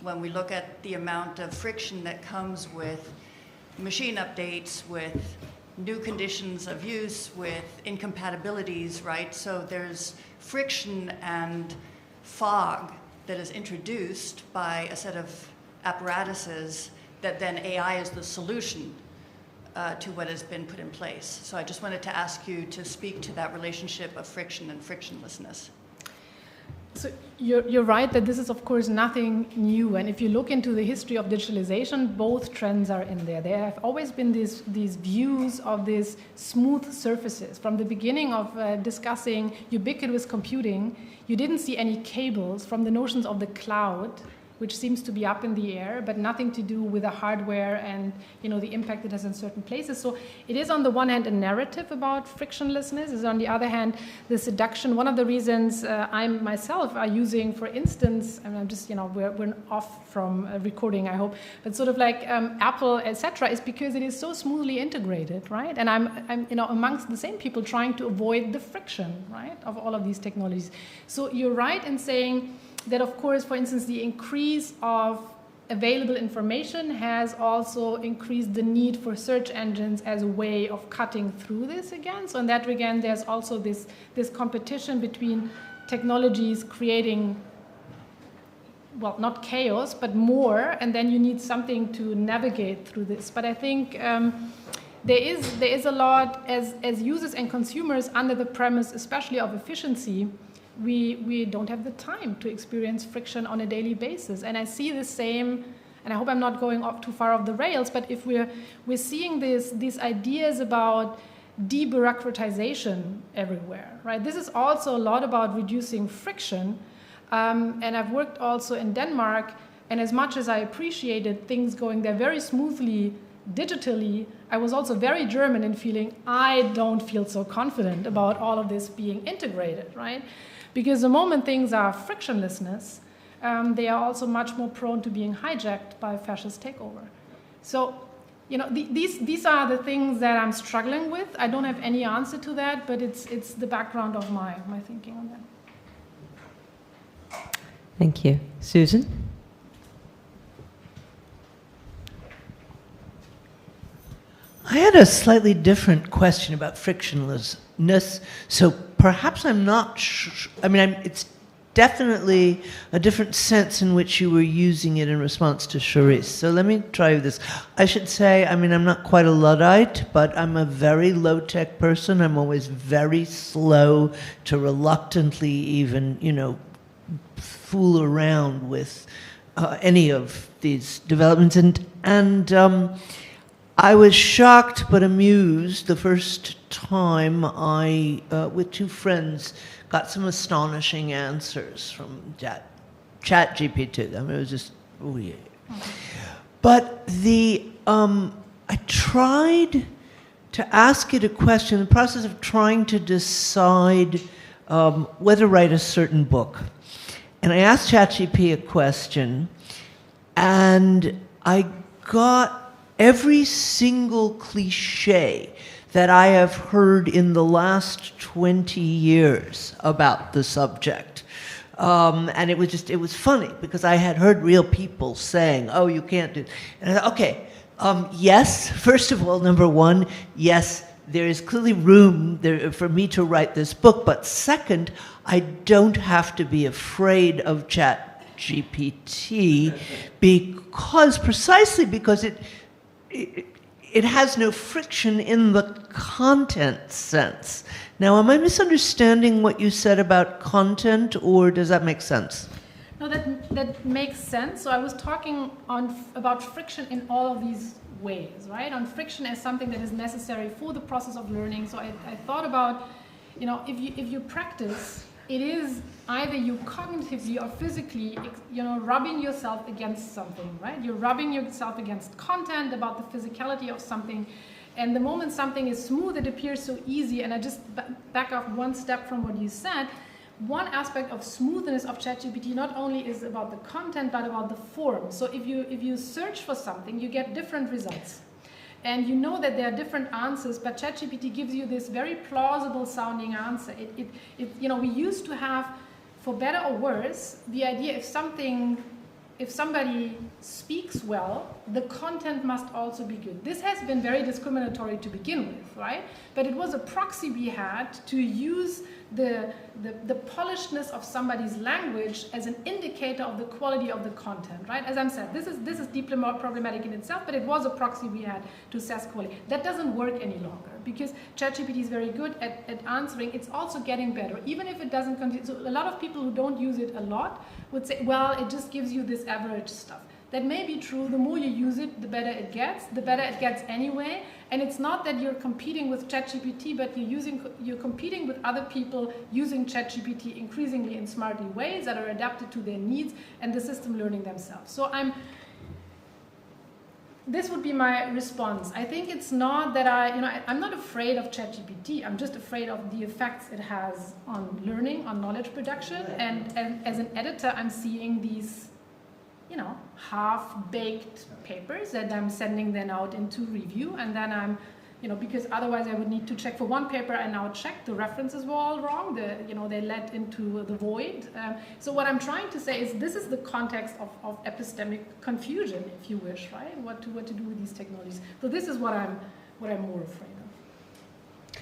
When we look at the amount of friction that comes with machine updates, with new conditions of use, with incompatibilities, right? So there's friction and fog that is introduced by a set of apparatuses that then AI is the solution to what has been put in place. So I just wanted to ask you to speak to that relationship of friction and frictionlessness. So you're right that this is, of course, nothing new. And if you look into the history of digitalization, both trends are in there. There have always been these views of these smooth surfaces. From the beginning of discussing ubiquitous computing, you didn't see any cables from the notions of the cloud, which seems to be up in the air, but nothing to do with the hardware and the impact it has in certain places. So it is on the one hand a narrative about frictionlessness, is on the other hand the seduction. One of the reasons I myself are using, for instance, and I'm just we're off from recording, I hope, but sort of like Apple, etc., is because it is so smoothly integrated, right? And I'm amongst the same people trying to avoid the friction, right, of all of these technologies. So you're right in saying that, of course, for instance, the increase of available information has also increased the need for search engines as a way of cutting through this again. So in that regard, there's also this competition between technologies creating, well, not chaos, but more, and then you need something to navigate through this. But I think there is a lot, as users and consumers, under the premise, especially of efficiency, we don't have the time to experience friction on a daily basis. And I see the same, and I hope I'm not going off too far off the rails, but if we're seeing these ideas about debureaucratization everywhere, right? This is also a lot about reducing friction. And I've worked also in Denmark, and as much as I appreciated things going there very smoothly digitally, I was also very German in feeling I don't feel so confident about all of this being integrated, right? Because the moment things are frictionlessness, they are also much more prone to being hijacked by fascist takeover. So, these are the things that I'm struggling with. I don't have any answer to that, but it's the background of my thinking on that. Thank you. Susan? I had a slightly different question about frictionlessness. So perhaps I'm not sure. It's definitely a different sense in which you were using it in response to Charisse. So let me try this. I should say, I'm not quite a Luddite, but I'm a very low-tech person. I'm always very slow to reluctantly even, fool around with any of these developments. And I was shocked but amused the first time I, with two friends, got some astonishing answers from ChatGPT. It was just, oh yeah. But I tried to ask it a question in the process of trying to decide whether to write a certain book. And I asked ChatGPT a question, and I got every single cliche that I have heard in the last 20 years about the subject. And it was funny, because I had heard real people saying, oh, you can't do it. And I thought, okay, yes, first of all, number one, yes, there is clearly room there for me to write this book, but second, I don't have to be afraid of ChatGPT precisely because it has no friction in the content sense. Now, am I misunderstanding what you said about content, or does that make sense? No, that makes sense. So I was talking about friction in all of these ways, right? On friction as something that is necessary for the process of learning. So I thought about, if you practice, it is either you cognitively or physically, rubbing yourself against something, right? You're rubbing yourself against content, about the physicality of something. And the moment something is smooth, it appears so easy. And I just back off one step from what you said. One aspect of smoothness of ChatGPT not only is about the content, but about the form. So if you search for something, you get different results. And you know that there are different answers, but ChatGPT gives you this very plausible sounding answer. We used to have, for better or worse, the idea if somebody speaks well, the content must also be good. This has been very discriminatory to begin with, right? But it was a proxy we had to use the polishedness of somebody's language as an indicator of the quality of the content, right? As I said, this is deeply more problematic in itself, but it was a proxy we had to assess quality. That doesn't work any longer because ChatGPT is very good at answering. It's also getting better, even if it doesn't continue. So a lot of people who don't use it a lot would say, well, it just gives you this average stuff. That may be true. The more you use it, the better it gets. The better it gets anyway. And it's not that you're competing with ChatGPT, but you're competing with other people using ChatGPT increasingly in smartly ways that are adapted to their needs and the system learning themselves. So this would be my response. I think it's not that I'm not afraid of ChatGPT. I'm just afraid of the effects it has on learning, on knowledge production. And as an editor, I'm seeing these half-baked papers that I'm sending then out into review, and then I'm, because otherwise I would need to check. For one paper I now checked, the references were all wrong, they led into the void. So what I'm trying to say is this is the context of epistemic confusion, if you wish, right? What to do with these technologies. So this is what I'm more afraid of.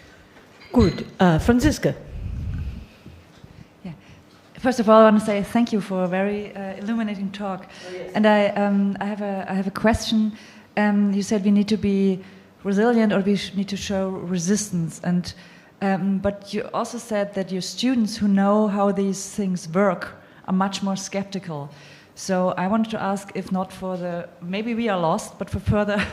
Good. Franziska. First of all, I want to say thank you for a very illuminating talk. Oh, yes. And I have a question. You said we need to be resilient, or we need to show resistance. And but you also said that your students who know how these things work are much more skeptical. So I wanted to ask, if not for maybe we are lost, but for further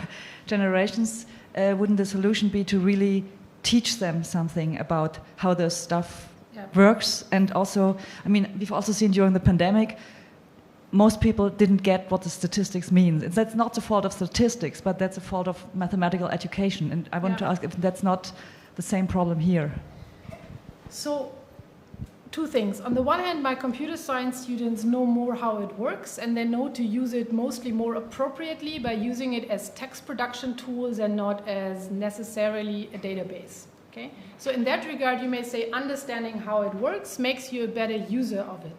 generations, wouldn't the solution be to really teach them something about how this stuff works? And also, we've also seen during the pandemic, most people didn't get what the statistics mean. That's not the fault of statistics, but that's the fault of mathematical education. And I want to ask if that's not the same problem here. So, two things. On the one hand, my computer science students know more how it works, and they know to use it mostly more appropriately by using it as text production tools and not as necessarily a database. Okay? So in that regard, you may say understanding how it works makes you a better user of it.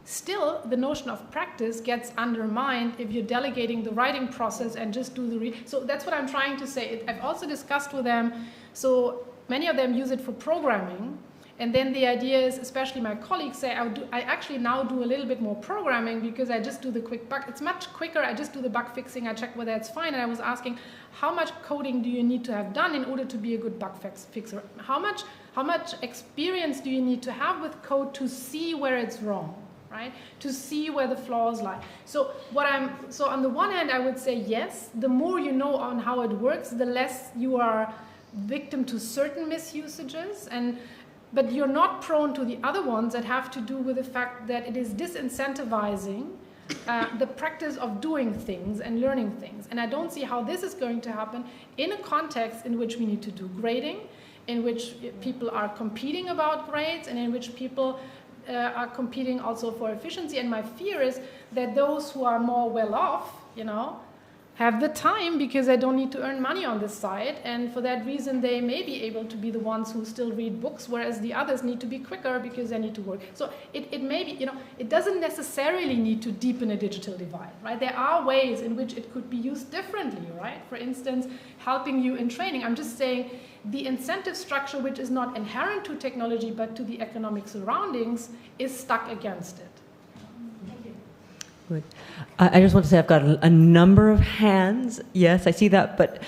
Still, the notion of practice gets undermined if you're delegating the writing process and just do the read. So that's what I'm trying to say. I've also discussed with them, so many of them use it for programming, and then the idea is, especially my colleagues say, I actually now do a little bit more programming because I just do the quick bug. It's much quicker. I just do the bug fixing. I check whether it's fine. And I was asking, how much coding do you need to have done in order to be a good bug fixer? How much experience do you need to have with code to see where it's wrong, right? To see where the flaws lie. So on the one hand, I would say yes. The more you know on how it works, the less you are victim to certain misusages, but you're not prone to the other ones that have to do with the fact that it is disincentivizing the practice of doing things and learning things. And I don't see how this is going to happen in a context in which we need to do grading, in which people are competing about grades, and in which people are competing also for efficiency. And my fear is that those who are more well off, have the time because they don't need to earn money on this side, and for that reason they may be able to be the ones who still read books, whereas the others need to be quicker because they need to work. So it may be, it doesn't necessarily need to deepen a digital divide, right? There are ways in which it could be used differently, right? For instance, helping you in training. I'm just saying the incentive structure, which is not inherent to technology but to the economic surroundings, is stuck against it. Good. I just want to say I've got a number of hands. Yes, I see that, but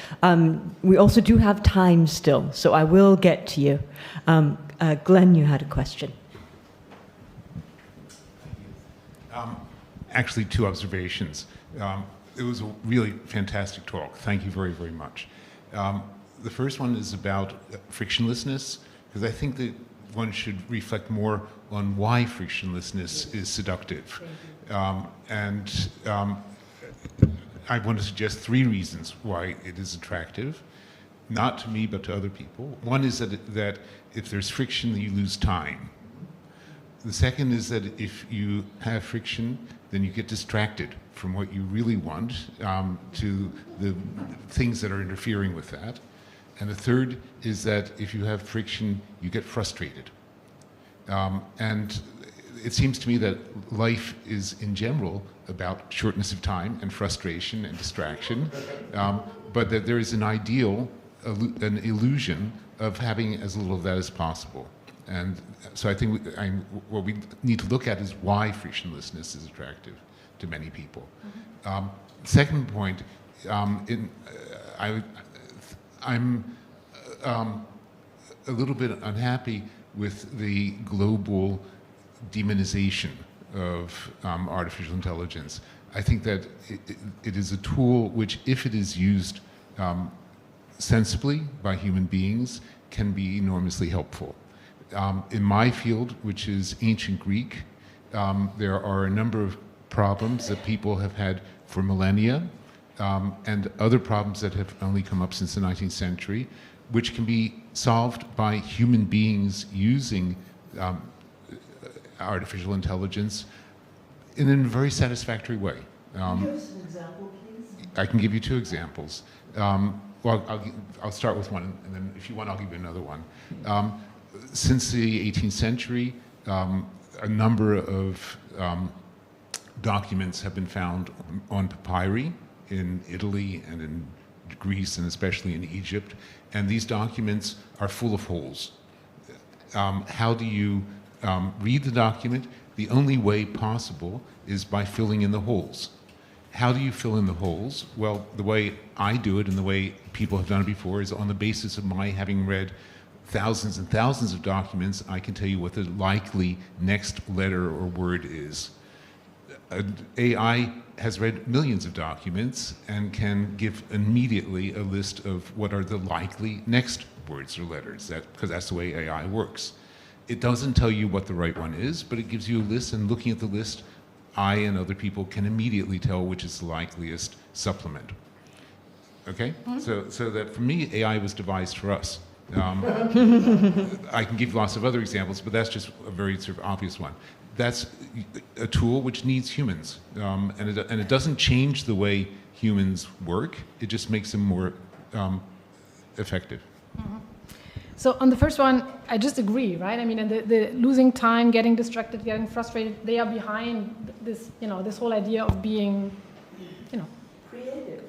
we also do have time still, so I will get to you. Glenn, you had a question. Actually, 2 observations. It was a really fantastic talk. Thank you very, very much. The first one is about frictionlessness, because I think that one should reflect more on why frictionlessness is seductive. I want to suggest 3 reasons why it is attractive, not to me, but to other people. One is that if there's friction, you lose time. The second is that if you have friction, then you get distracted from what you really want to the things that are interfering with that. And the third is that if you have friction, you get frustrated. And it seems to me that life is, in general, about shortness of time and frustration and distraction, but that there is an ideal, an illusion of having as little of that as possible. And so I think what we need to look at is why frictionlessness is attractive to many people. Second point, I'm a little bit unhappy with the global demonization of artificial intelligence. I think that it is a tool which, if it is used sensibly by human beings, can be enormously helpful. In my field, which is ancient Greek, there are a number of problems that people have had for millennia, and other problems that have only come up since the 19th century, which can be solved by human beings using artificial intelligence in a very satisfactory way. Can you give us an example, please? I can give you 2 examples. I'll start with one, and then if you want, I'll give you another one. Since the 18th century, a number of documents have been found on papyri in Italy and in Greece, and especially in Egypt, and these documents are full of holes. How do you read the document? The only way possible is by filling in the holes. How do you fill in the holes? Well, the way I do it and the way people have done it before is on the basis of my having read thousands and thousands of documents. I can tell you what the likely next letter or word is. AI has read millions of documents and can give immediately a list of what are the likely next words or letters, because that's the way AI works. It doesn't tell you what the right one is, but it gives you a list, and looking at the list, I and other people can immediately tell which is the likeliest supplement. Okay? Mm-hmm. So that for me, AI was devised for us. I can give lots of other examples, but that's just a very sort of obvious one. That's a tool which needs humans, and it doesn't change the way humans work. It just makes them more effective. Mm-hmm. So on the first one, I just agree, right? I mean, and the losing time, getting distracted, getting frustrated, they are behind this, this whole idea of being, creative.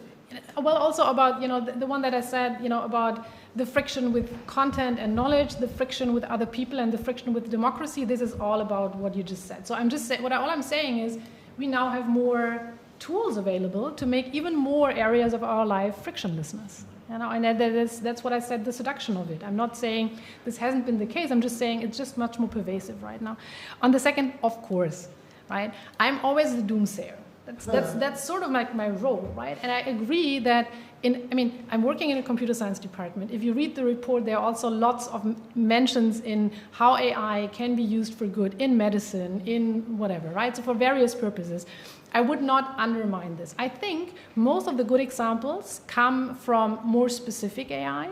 Well, also about, the one that I said, about the friction with content and knowledge, the friction with other people, and the friction with democracy. This is all about what you just said. So I'm just saying, all I'm saying is, we now have more tools available to make even more areas of our life frictionlessness. And that's what I said, the seduction of it. I'm not saying this hasn't been the case. I'm just saying it's just much more pervasive right now. On the second, of course, right? I'm always the doomsayer. That's sort of like my role, right? And I agree that I'm working in a computer science department. If you read the report, there are also lots of mentions in how AI can be used for good in medicine, in whatever, right? So for various purposes. I would not undermine this. I think most of the good examples come from more specific AI.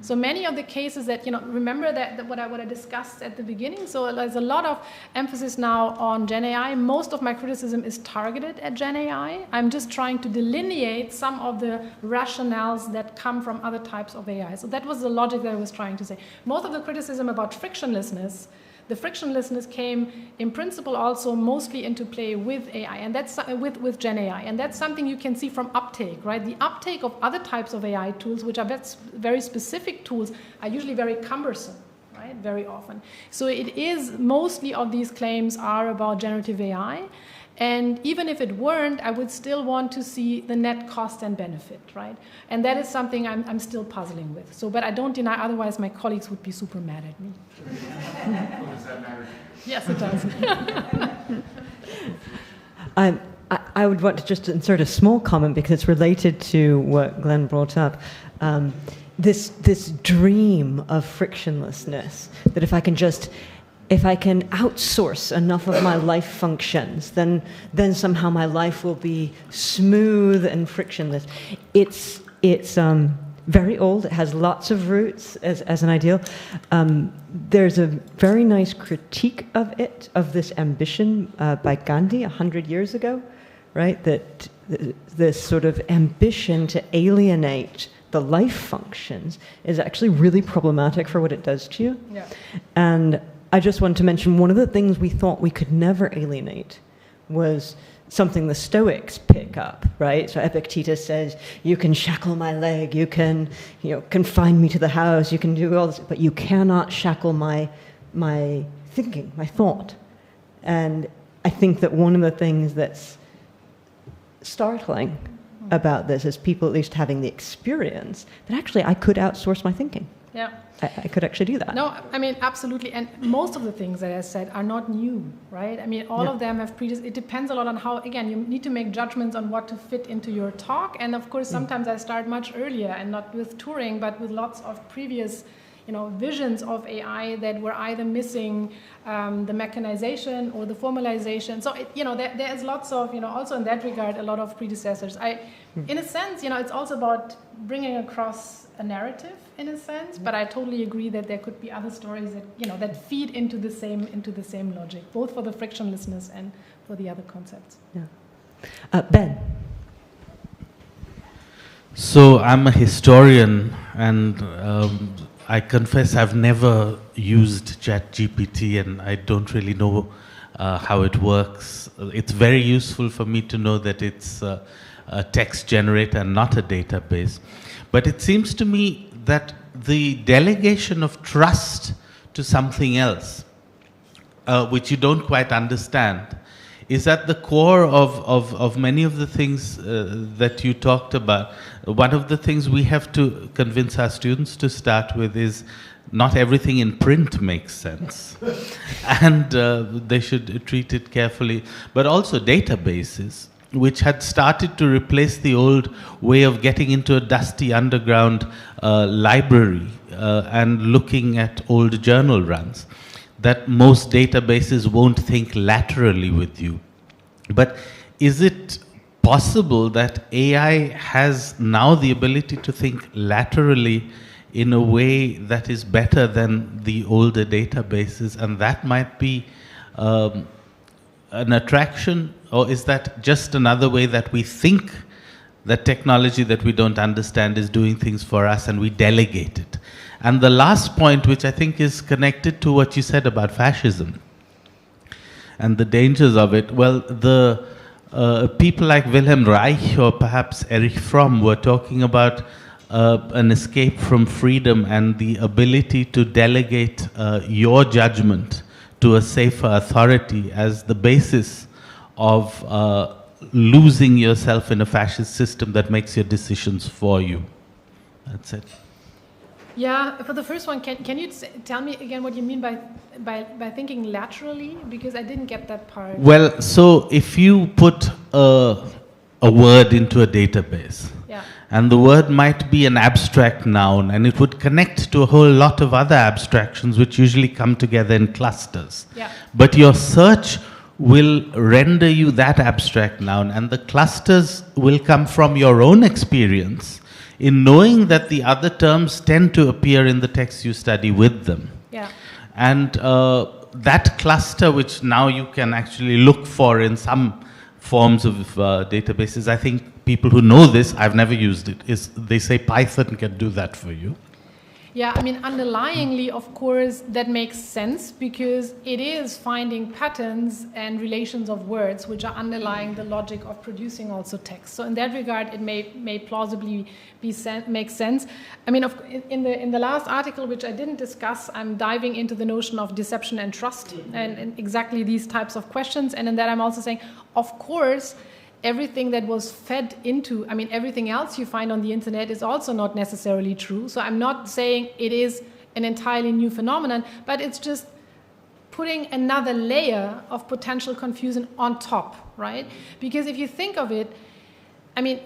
So many of the cases that, remember that what I discussed at the beginning? So there's a lot of emphasis now on Gen AI. Most of my criticism is targeted at Gen AI. I'm just trying to delineate some of the rationales that come from other types of AI. So that was the logic that I was trying to say. Most of the criticism about frictionlessness, the frictionlessness came in principle also mostly into play with AI, and that's with Gen AI, and that's something you can see from uptake, right? The uptake of other types of AI tools, which are very specific tools, are usually very cumbersome, right? Very often. So it is mostly of these claims are about generative AI. And even if it weren't, I would still want to see the net cost and benefit, right? And that is something I'm still puzzling with. So, but I don't deny, otherwise my colleagues would be super mad at me. Does that matter? Yes, it does. I would want to just insert a small comment because it's related to what Glenn brought up. This dream of frictionlessness, that if I can outsource enough of my life functions, then somehow my life will be smooth and frictionless. It's very old. It has lots of roots as an ideal. There's a very nice critique of it, of this ambition by Gandhi 100 years ago, right? That this sort of ambition to alienate the life functions is actually really problematic for what it does to you. Yeah. And I just want to mention one of the things we thought we could never alienate was something the Stoics pick up, right? So Epictetus says, you can shackle my leg, you can, confine me to the house, you can do all this, but you cannot shackle my thinking, my thought. And I think that one of the things that's startling about this is people at least having the experience that actually I could outsource my thinking. Yeah. I could actually do that. No, absolutely. And most of the things that I said are not new, right? All of them have it depends a lot on how, again, you need to make judgments on what to fit into your talk. And of course, sometimes I start much earlier and not with Turing, but with lots of previous, visions of AI that were either missing the mechanization or the formalization. So, there is lots of, also in that regard, a lot of predecessors. In a sense, it's also about bringing across a narrative, in a sense, but I totally agree that there could be other stories that that feed into the same logic, both for the frictionlessness and for the other concepts. Yeah. Ben. So I'm a historian, and I confess I've never used ChatGPT, and I don't really know how it works. It's very useful for me to know that it's a text generator and not a database. But it seems to me that the delegation of trust to something else, which you don't quite understand, is at the core of many of the things that you talked about. One of the things we have to convince our students to start with is not everything in print makes sense. And they should treat it carefully. But also databases, which had started to replace the old way of getting into a dusty underground library and looking at old journal runs, that most databases won't think laterally with you. But is it possible that AI has now the ability to think laterally in a way that is better than the older databases, and that might be an attraction? Or is that just another way that we think that technology that we don't understand is doing things for us and we delegate it? And the last point, which I think is connected to what you said about fascism and the dangers of it, well, the people like Wilhelm Reich or perhaps Erich Fromm were talking about an escape from freedom and the ability to delegate your judgment to a safer authority as the basis of losing yourself in a fascist system that makes your decisions for you. That's it. Yeah, for the first one, can you tell me again what you mean by thinking laterally? Because I didn't get that part. Well, so if you put a word into a database. Yeah. And the word might be an abstract noun, and it would connect to a whole lot of other abstractions which usually come together in clusters. Yeah. But your search will render you that abstract noun, and the clusters will come from your own experience in knowing that the other terms tend to appear in the text you study with them. Yeah. And that cluster, which now you can actually look for in some forms of databases, I think people who know this, I've never used it, is they say Python can do that for you. Yeah, I mean, underlyingly, of course, that makes sense because it is finding patterns and relations of words which are underlying the logic of producing also text. So in that regard, it may plausibly make sense. I mean, in the last article, which I didn't discuss, I'm diving into the notion of deception and trust and exactly these types of questions. And in that, I'm also saying, of course, everything that was fed into, I mean, everything else you find on the internet is also not necessarily true. So I'm not saying it is an entirely new phenomenon, but it's just putting another layer of potential confusion on top, right? Because if you think of it, I mean,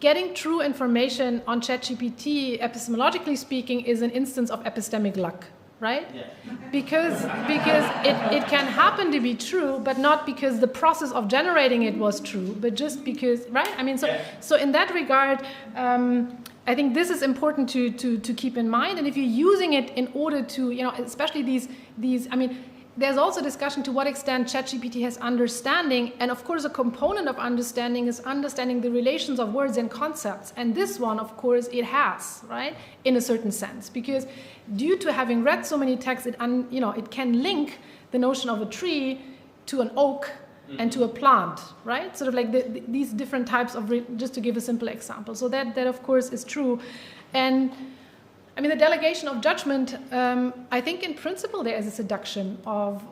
getting true information on ChatGPT, epistemologically speaking, is an instance of epistemic luck. Right? Yeah. Because it can happen to be true, but not because the process of generating it was true, but just because, right? I mean, so in that regard, I think this is important to keep in mind. And if you're using it in order to, you know, especially these, I mean, there's also discussion to what extent ChatGPT has understanding, and of course a component of understanding is understanding the relations of words and concepts, and this one, of course, it has, right, in a certain sense, because due to having read so many texts, it can link the notion of a tree to an oak and to a plant, right? Sort of like these different types of, just to give a simple example. So that of course is true, and I mean, the delegation of judgment, I think in principle there is a seduction of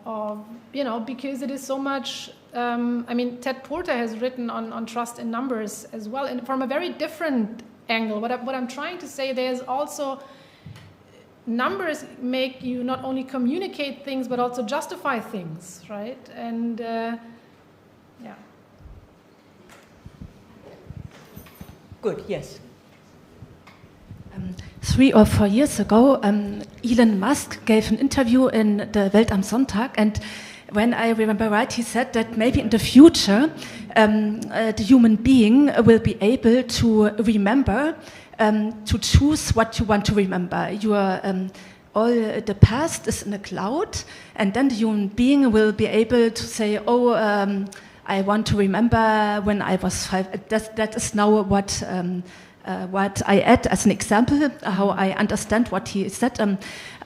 because it is so much, I mean, Ted Porter has written on trust in numbers as well, and from a very different angle. What I'm trying to say, there's also, numbers make you not only communicate things, but also justify things, right? And, yeah. Good, yes. 3 or 4 years ago, Elon Musk gave an interview in the Welt am Sonntag, and when I remember right, he said that maybe in the future, the human being will be able to remember, to choose what you want to remember. All the past is in a cloud, and then the human being will be able to say, I want to remember when I was 5. That is now what I add as an example, how I understand what he said.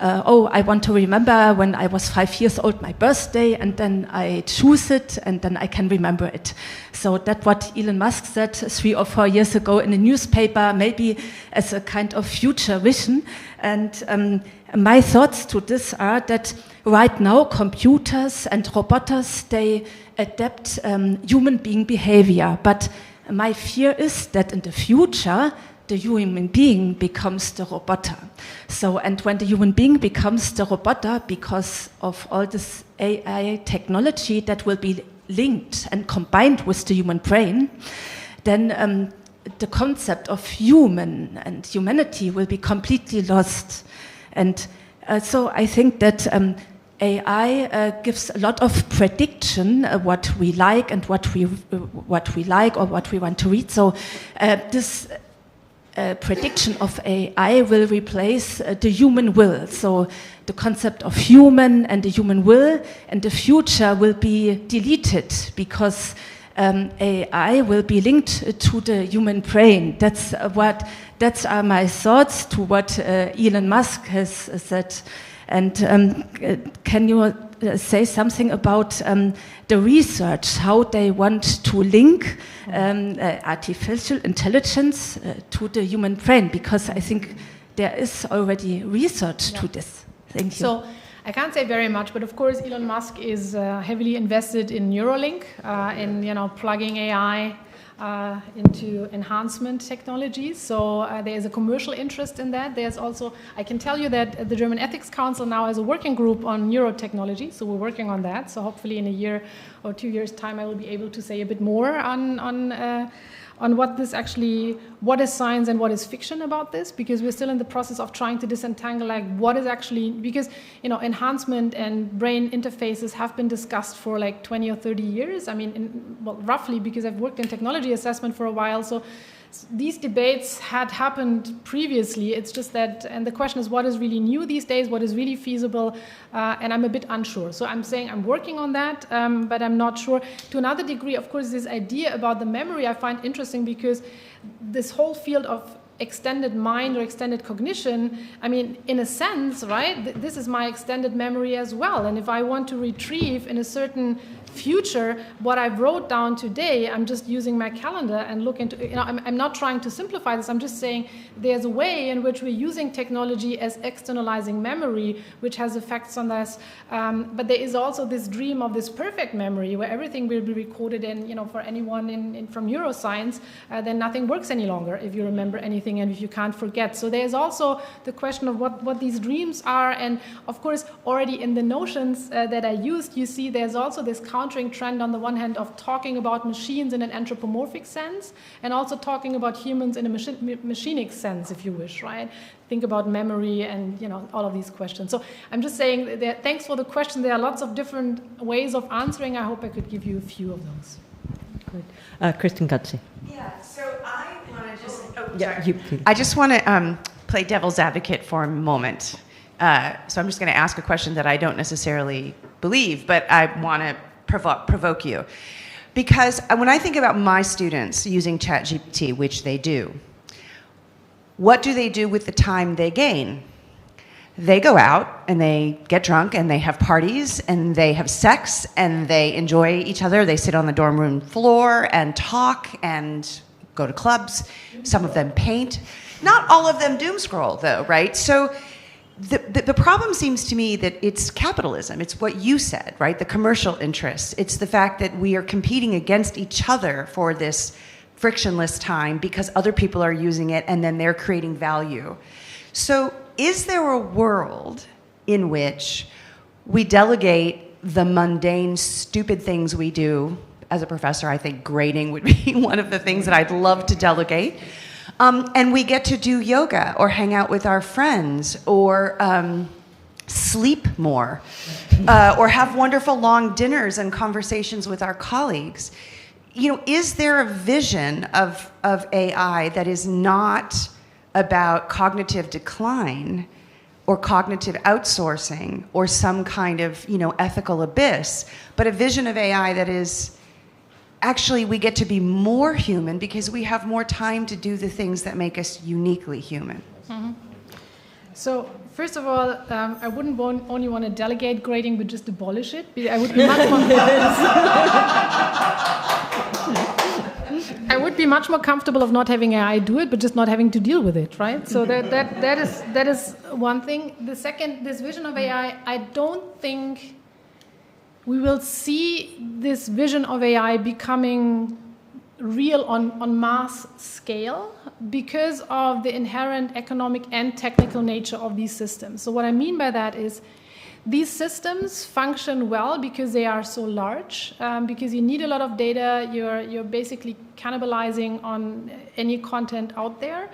I want to remember when I was 5 years old, my birthday, and then I choose it, and then I can remember it. So that's what Elon Musk said 3 or 4 years ago in a newspaper, maybe as a kind of future vision. And my thoughts to this are that right now computers and robots, they adapt human being behavior, but my fear is that in the future, the human being becomes the robot. So, and when the human being becomes the robot, because of all this AI technology that will be linked and combined with the human brain, then the concept of human and humanity will be completely lost. And so I think that AI gives a lot of prediction what we like and what we like or what we want to read. So this prediction of AI will replace the human will. So the concept of human and the human will in the future will be deleted because AI will be linked to the human brain. That's my thoughts to what Elon Musk has said. And can you say something about the research, how they want to link artificial intelligence to the human brain? Because I think there is already research to this. Thank you. So I can't say very much, but of course Elon Musk is heavily invested in Neuralink, in plugging AI into enhancement technologies. So there is a commercial interest in that. There's also, I can tell you that the German Ethics Council now has a working group on neurotechnology. So we're working on that. So hopefully in a year or 2 years' time, I will be able to say a bit more on what this actually, what is science and what is fiction about this, because we're still in the process of trying to disentangle like what is actually, because enhancement and brain interfaces have been discussed for like 20 or 30 years. I mean, well, roughly, because I've worked in technology assessment for a while, so these debates had happened previously. It's just that, and the question is what is really new these days, what is really feasible, and I'm a bit unsure. So I'm saying I'm working on that, but I'm not sure. To another degree, of course, this idea about the memory I find interesting, because this whole field of extended mind or extended cognition, I mean, in a sense, right, this is my extended memory as well. And if I want to retrieve in a certain future what I wrote down today, I'm just using my calendar and look into, I'm not trying to simplify this, I'm just saying there's a way in which we're using technology as externalizing memory, which has effects on us. But there is also this dream of this perfect memory where everything will be recorded, and for anyone from neuroscience, then nothing works any longer if you remember anything and if you can't forget. So there's also the question of what these dreams are, and of course already in the notions that I used, you see there's also this countering trend on the one hand of talking about machines in an anthropomorphic sense, and also talking about humans in a machinic sense, if you wish, right? Think about memory and all of these questions. So I'm just saying that thanks for the question. There are lots of different ways of answering. I hope I could give you a few of those. Good. Kristen Katze. Yeah, so I want to just... I just want to play devil's advocate for a moment. So I'm just going to ask a question that I don't necessarily believe, but I want to provoke you. Because when I think about my students using ChatGPT, which they do, what do they do with the time they gain? They go out and they get drunk and they have parties and they have sex and they enjoy each other. They sit on the dorm room floor and talk and go to clubs. Some of them paint. Not all of them doom scroll, though, right? So the problem seems to me that it's capitalism. It's what you said, right? The commercial interests. It's the fact that we are competing against each other for this frictionless time because other people are using it and then they're creating value. So is there a world in which we delegate the mundane, stupid things we do? As a professor, I think grading would be one of the things that I'd love to delegate. And we get to do yoga or hang out with our friends or sleep more or have wonderful long dinners and conversations with our colleagues. Is there a vision of AI that is not about cognitive decline or cognitive outsourcing or some kind of, ethical abyss, but a vision of AI that is actually we get to be more human because we have more time to do the things that make us uniquely human? Mm-hmm. So first of all, I wouldn't only want to delegate grading, but just abolish it. I would be much more I would be much more comfortable of not having AI do it, but just not having to deal with it, right? So that is one thing. The second, this vision of AI, I don't think we will see this vision of AI becoming real on mass scale because of the inherent economic and technical nature of these systems. So what I mean by that is these systems function well because they are so large, because you need a lot of data, you're basically cannibalizing on any content out there.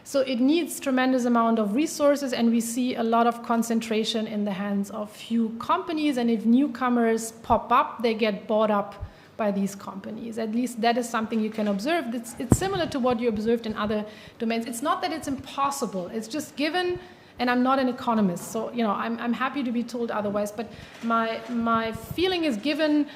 So it needs tremendous amount of resources, and we see a lot of concentration in the hands of few companies, and if newcomers pop up, they get bought up by these companies. At least that is something you can observe. It's similar to what you observed in other domains. It's not that it's impossible, it's just given, and I'm not an economist, so I'm happy to be told otherwise, but my feeling is given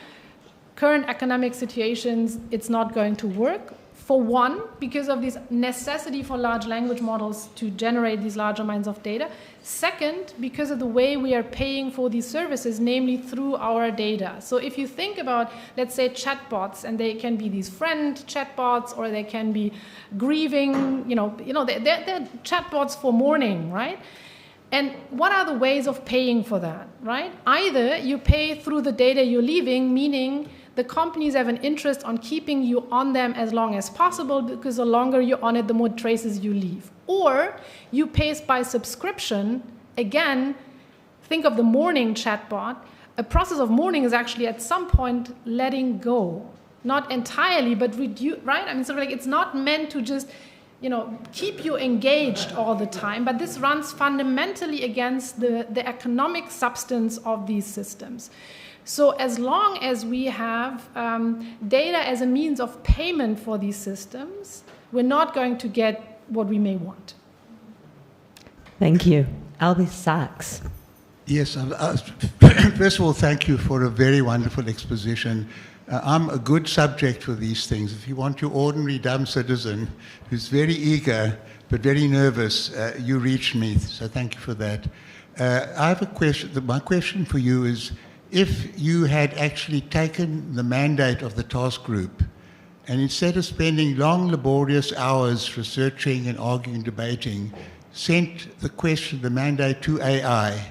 current economic situations, it's not going to work. For one, because of this necessity for large language models to generate these large amounts of data. Second, because of the way we are paying for these services, namely through our data. So if you think about, let's say, chatbots, and they can be these friend chatbots, or they can be grieving, they're chatbots for mourning, right? And what are the ways of paying for that, right? Either you pay through the data you're leaving, meaning the companies have an interest on keeping you on them as long as possible, because the longer you're on it, the more traces you leave. Or you pay by subscription. Again, think of the mourning chatbot. A process of mourning is actually at some point letting go. Not entirely, but reduce, right? I mean, sort of like it's not meant to just, keep you engaged all the time, but this runs fundamentally against the economic substance of these systems. So as long as we have data as a means of payment for these systems, we're not going to get what we may want. Thank you. Albie Sachs. Yes, first of all, thank you for a very wonderful exposition. I'm a good subject for these things. If you want your ordinary dumb citizen who's very eager but very nervous, you reach me, so thank you for that. I have a question. My question for you is, if you had actually taken the mandate of the task group and instead of spending long, laborious hours researching and arguing, debating, sent the mandate to AI,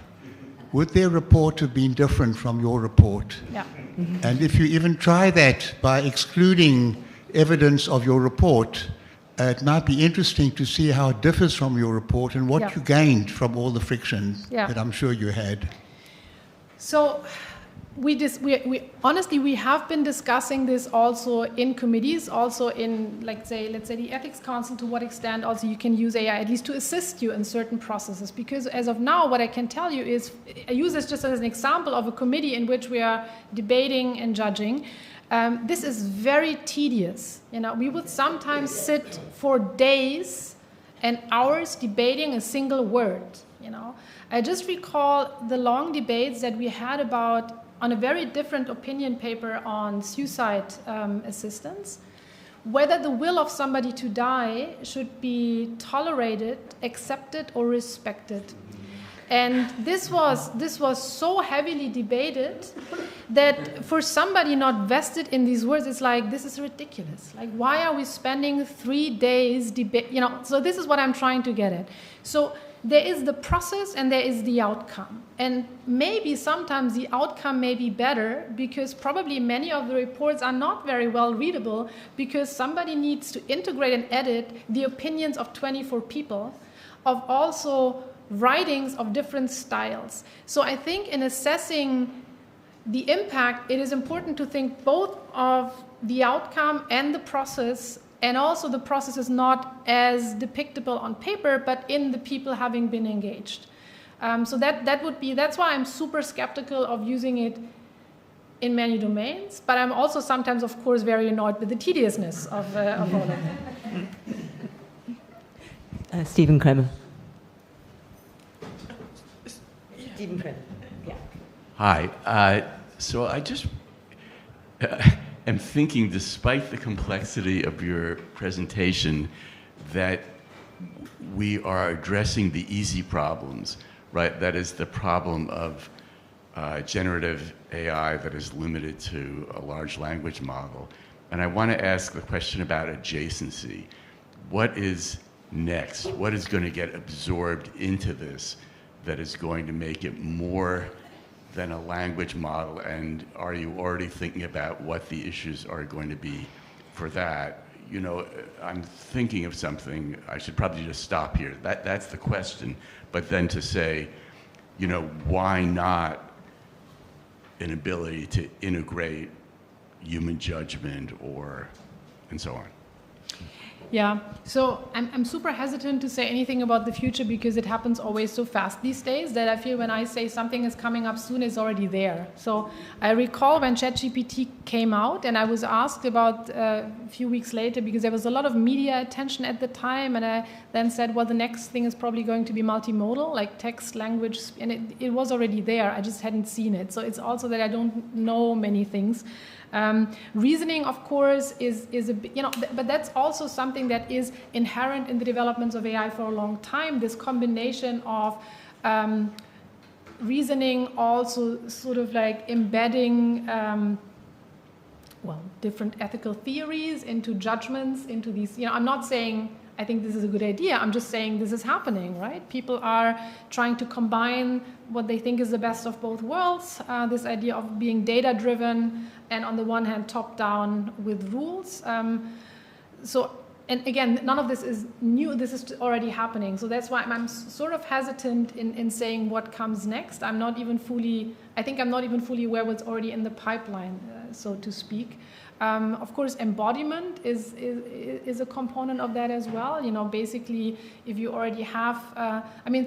would their report have been different from your report? Yeah. And if you even try that by excluding evidence of your report, it might be interesting to see how it differs from your report and what you gained from all the friction that I'm sure you had. So we honestly, we have been discussing this also in committees, also in, let's say the Ethics Council, to what extent also you can use AI at least to assist you in certain processes. Because as of now, what I can tell you is, I use this just as an example of a committee in which we are debating and judging. This is very tedious. We would sometimes sit for days and hours debating a single word. I just recall the long debates that we had on a very different opinion paper on suicide assistance, whether the will of somebody to die should be tolerated, accepted, or respected. And this was so heavily debated that for somebody not vested in these words, it's like, this is ridiculous. Like, why are we spending 3 days debate? So this is what I'm trying to get at. So there is the process and there is the outcome. And maybe sometimes the outcome may be better, because probably many of the reports are not very well readable, because somebody needs to integrate and edit the opinions of 24 people, of also writings of different styles. So I think in assessing the impact, it is important to think both of the outcome and the process. And also the process is not as depictable on paper, but in the people having been engaged. So that's why I'm super skeptical of using it in many domains. But I'm also sometimes, of course, very annoyed with the tediousness of all of it. Stephen Kramer. Stephen Kramer. Yeah. Hi. So I just am thinking, despite the complexity of your presentation, that we are addressing the easy problems, right? That is the problem of generative AI that is limited to a large language model. And I want to ask the question about adjacency. What is next? What is going to get absorbed into this that is going to make it more than a language model? And are you already thinking about what the issues are going to be for that? I'm thinking of something. I should probably just stop here. That's the question. But then to say, why not an ability to integrate human judgment and so on? Yeah, so I'm super hesitant to say anything about the future, because it happens always so fast these days that I feel when I say something is coming up soon, it's already there. So I recall when ChatGPT came out, and I was asked about a few weeks later, because there was a lot of media attention at the time, and I then said, well, the next thing is probably going to be multimodal, like text, language, and it was already there. I just hadn't seen it. So it's also that I don't know many things. Reasoning, of course, is but that's also something that is inherent in the developments of AI for a long time. This combination of reasoning, also sort of like embedding different ethical theories into judgments, into these. I'm not saying I think this is a good idea. I'm just saying this is happening, right? People are trying to combine what they think is the best of both worlds, this idea of being data-driven and on the one hand top-down with rules. And again, none of this is new. This is already happening. So that's why I'm sort of hesitant in saying what comes next. I think I'm not even fully aware what's already in the pipeline, so to speak. Of course, embodiment is a component of that as well. Basically, if you already have,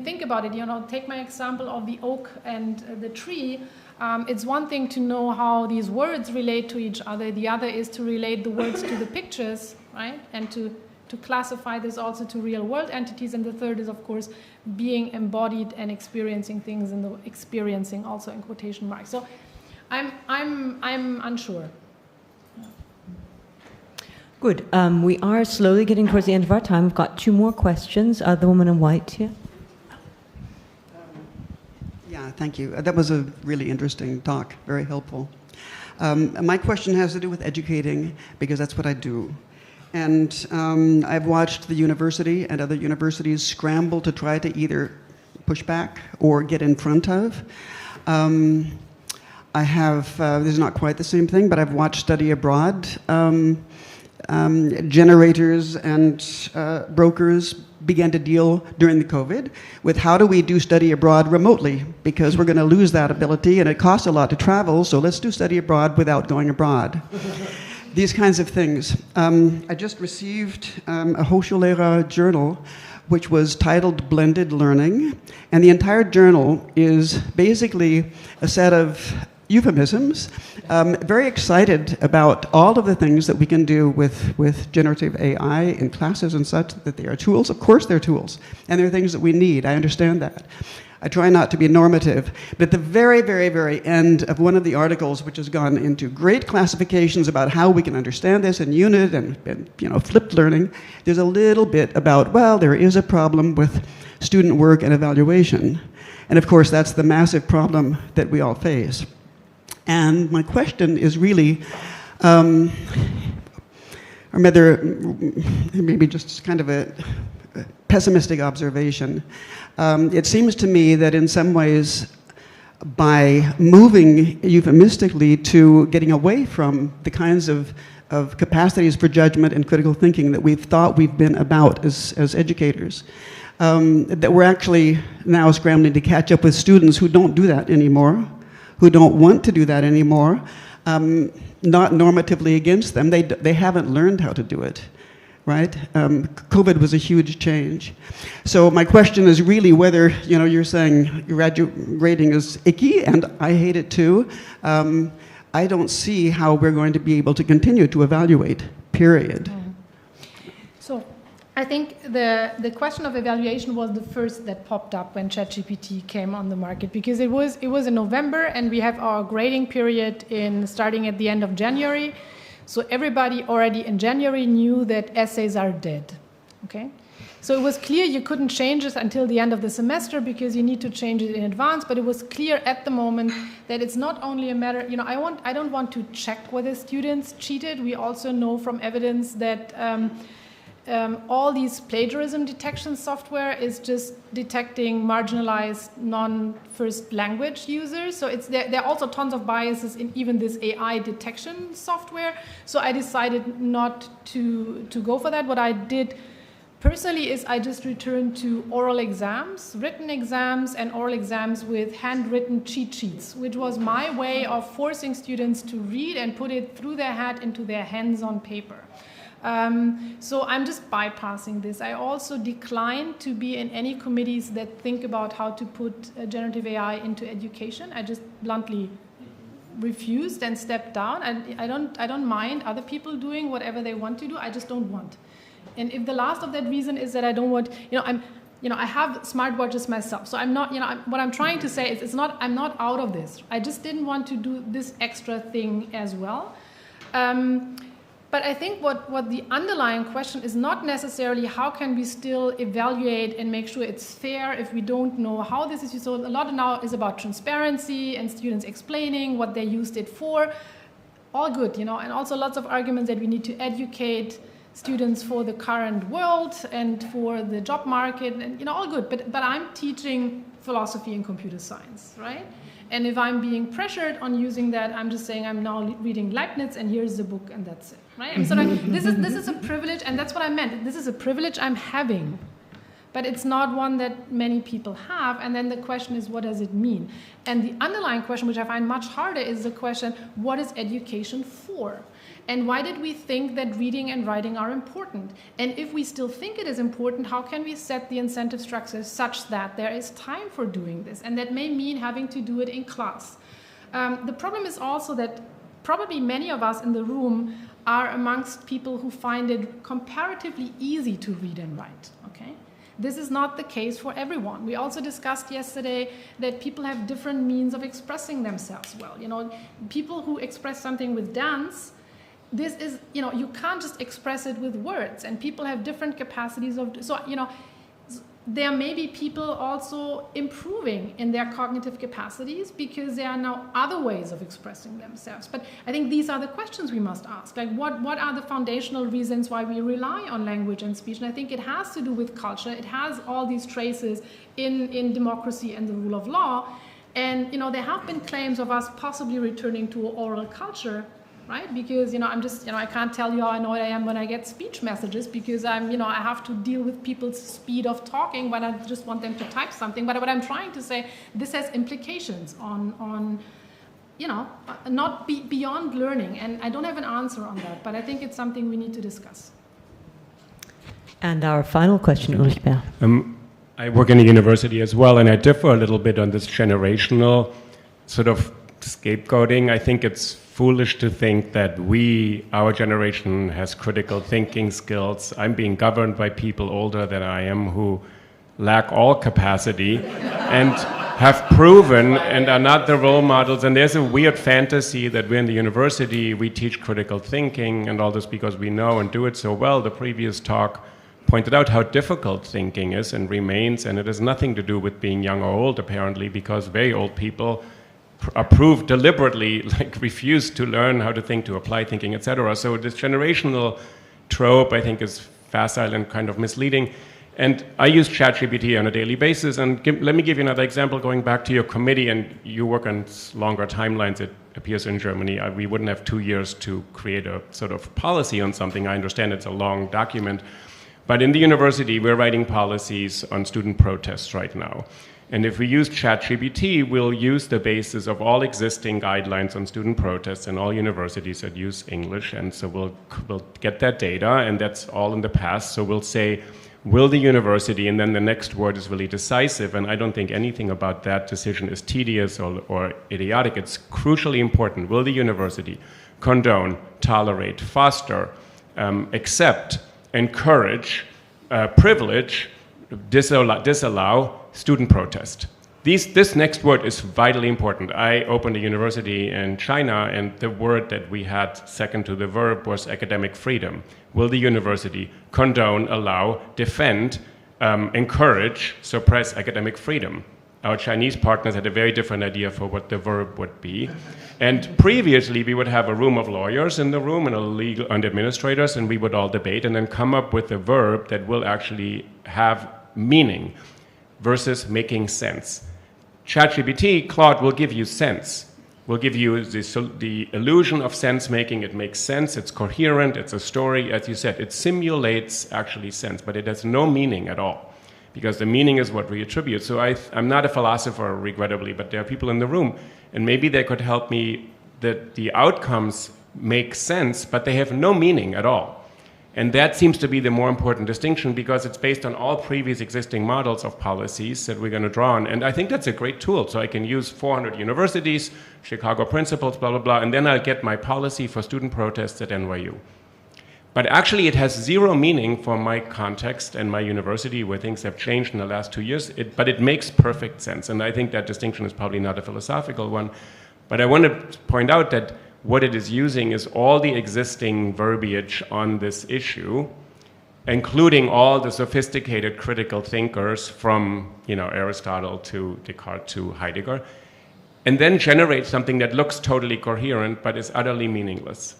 think about it. Take my example of the oak and the tree. It's one thing to know how these words relate to each other. The other is to relate the words to the pictures, right? And to classify this also to real world entities. And the third is, of course, being embodied and experiencing things, and the experiencing also in quotation marks. So I'm unsure. Good. We are slowly getting towards the end of our time. We've got 2 more questions. The woman in white here. Yeah, thank you. That was a really interesting talk, very helpful. My question has to do with educating, because that's what I do. And I've watched the university and other universities scramble to try to either push back or get in front of. I have, this is not quite the same thing, but I've watched study abroad generators and brokers began to deal during the COVID with how do we do study abroad remotely, because we're going to lose that ability and it costs a lot to travel, so let's do study abroad without going abroad. These kinds of things. I just received a Hochschullehrer journal which was titled Blended Learning, and the entire journal is basically a set of euphemisms. Very excited about all of the things that we can do with generative AI in classes and such, that they are tools. Of course they're tools, and they're things that we need. I understand that. I try not to be normative, but at the very, very, very end of one of the articles, which has gone into great classifications about how we can understand this in unit and flipped learning, there's a little bit about, well, there is a problem with student work and evaluation. And of course, that's the massive problem that we all face. And my question is really, or maybe just kind of a pessimistic observation. It seems to me that in some ways, by moving euphemistically to getting away from the kinds of capacities for judgment and critical thinking that we've thought we've been about as educators, that we're actually now scrambling to catch up with students who don't do that anymore, who don't want to do that anymore, not normatively against them. They haven't learned how to do it, right? COVID was a huge change. So my question is really whether, you're saying graduating is icky, and I hate it too. I don't see how we're going to be able to continue to evaluate, period. So I think the question of evaluation was the first that popped up when ChatGPT came on the market, because it was in November, and we have our grading period starting at the end of January. So everybody already in January knew that essays are dead. Okay, so it was clear you couldn't change this until the end of the semester because you need to change it in advance. But it was clear at the moment that it's not only a matter. I don't want to check whether students cheated. We also know from evidence that all these plagiarism detection software is just detecting marginalized non-first language users. So there are also tons of biases in even this AI detection software. So I decided not to go for that. What I did personally is I just returned to oral exams, written exams, and oral exams with handwritten cheat sheets, which was my way of forcing students to read and put it through their head into their hands on paper. So I'm just bypassing this. I also declined to be in any committees that think about how to put generative AI into education. I just bluntly refused and stepped down. And I don't mind other people doing whatever they want to do. I just don't want. And if the last of that reason is that I don't want, I have smartwatches myself. So I'm not, what I'm trying to say is I'm not out of this. I just didn't want to do this extra thing as well. But I think what the underlying question is not necessarily how can we still evaluate and make sure it's fair if we don't know how this is used. So a lot now is about transparency and students explaining what they used it for. All good, and also lots of arguments that we need to educate students for the current world and for the job market, and all good. But I'm teaching philosophy and computer science, right? And if I'm being pressured on using that, I'm just saying I'm now reading Leibniz, and here's the book, and that's it, right? I'm sort of, this is a privilege, and that's what I meant. This is a privilege I'm having, but it's not one that many people have. And then the question is, what does it mean? And the underlying question, which I find much harder, is the question, what is education for? And why did we think that reading and writing are important? And if we still think it is important, how can we set the incentive structures such that there is time for doing this? And that may mean having to do it in class. The problem is also that probably many of us in the room are amongst people who find it comparatively easy to read and write, okay? This is not the case for everyone. We also discussed yesterday that people have different means of expressing themselves well. People who express something with dance, this is, you can't just express it with words, and people have different capacities of, there may be people also improving in their cognitive capacities because there are now other ways of expressing themselves. But I think these are the questions we must ask. Like, what are the foundational reasons why we rely on language and speech? And I think it has to do with culture. It has all these traces in democracy and the rule of law. And, there have been claims of us possibly returning to an oral culture, right? Because, I'm just, I can't tell you how annoyed I am when I get speech messages because I have to deal with people's speed of talking when I just want them to type something. But what I'm trying to say, this has implications on not beyond learning. And I don't have an answer on that, but I think it's something we need to discuss. And our final question, Ulrich Bär. I work in a university as well, and I differ a little bit on this generational sort of scapegoating. I think it's foolish to think that our generation has critical thinking skills. I'm being governed by people older than I am who lack all capacity and have proven and are not the role models. And there's a weird fantasy that we're in the university, we teach critical thinking and all this because we know and do it so well. The previous talk pointed out how difficult thinking is and remains, and it has nothing to do with being young or old, apparently, because very old people approved deliberately, refuse to learn how to think, to apply thinking, etc. So this generational trope, I think, is facile and kind of misleading. And I use ChatGPT on a daily basis. And let me give you another example, going back to your committee, and you work on longer timelines, it appears in Germany. We wouldn't have 2 years to create a sort of policy on something. I understand it's a long document. But in the university, we're writing policies on student protests right now. And if we use ChatGPT, we'll use the basis of all existing guidelines on student protests in all universities that use English. And so we'll get that data, and that's all in the past. So we'll say, will the university, and then the next word is really decisive. And I don't think anything about that decision is tedious or idiotic. It's crucially important. Will the university condone, tolerate, foster, accept, encourage, privilege, disallow student protest? This next word is vitally important. I opened a university in China, and the word that we had second to the verb was academic freedom. Will the university condone, allow, defend, encourage, suppress academic freedom? Our Chinese partners had a very different idea for what the verb would be. And previously, we would have a room of lawyers in the room and legal and administrators, and we would all debate and then come up with a verb that will actually have meaning versus making sense. ChatGPT, Claude, will give you sense. Will give you the illusion of sense making. It makes sense, it's coherent, it's a story. As you said, it simulates actually sense, but it has no meaning at all, because the meaning is what we attribute. So I'm not a philosopher, regrettably, but there are people in the room, and maybe they could help me that the outcomes make sense, but they have no meaning at all. And that seems to be the more important distinction, because it's based on all previous existing models of policies that we're going to draw on. And I think that's a great tool. So I can use 400 universities, Chicago principles, blah, blah, blah, and then I'll get my policy for student protests at NYU. But actually, it has zero meaning for my context and my university, where things have changed in the last 2 years, but it makes perfect sense. And I think that distinction is probably not a philosophical one. But I want to point out that what it is using is all the existing verbiage on this issue, including all the sophisticated critical thinkers from Aristotle to Descartes to Heidegger, and then generate something that looks totally coherent but is utterly meaningless.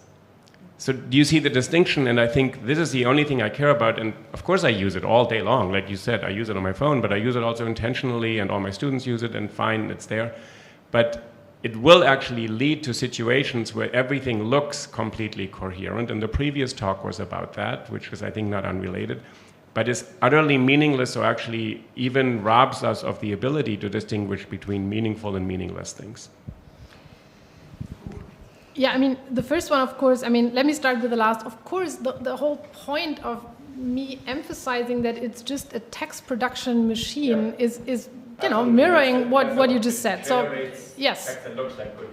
So do you see the distinction? And I think this is the only thing I care about. And of course I use it all day long. Like you said, I use it on my phone, but I use it also intentionally, and all my students use it, and fine, it's there. But it will actually lead to situations where everything looks completely coherent. And the previous talk was about that, which was, I think, not unrelated, but is utterly meaningless, or actually even robs us of the ability to distinguish between meaningful and meaningless things. Yeah, I mean, the first one, of course, I mean, let me start with the last. Of course, the whole point of me emphasizing that it's just a text production machine is you know, mirroring what you just said. So, yes.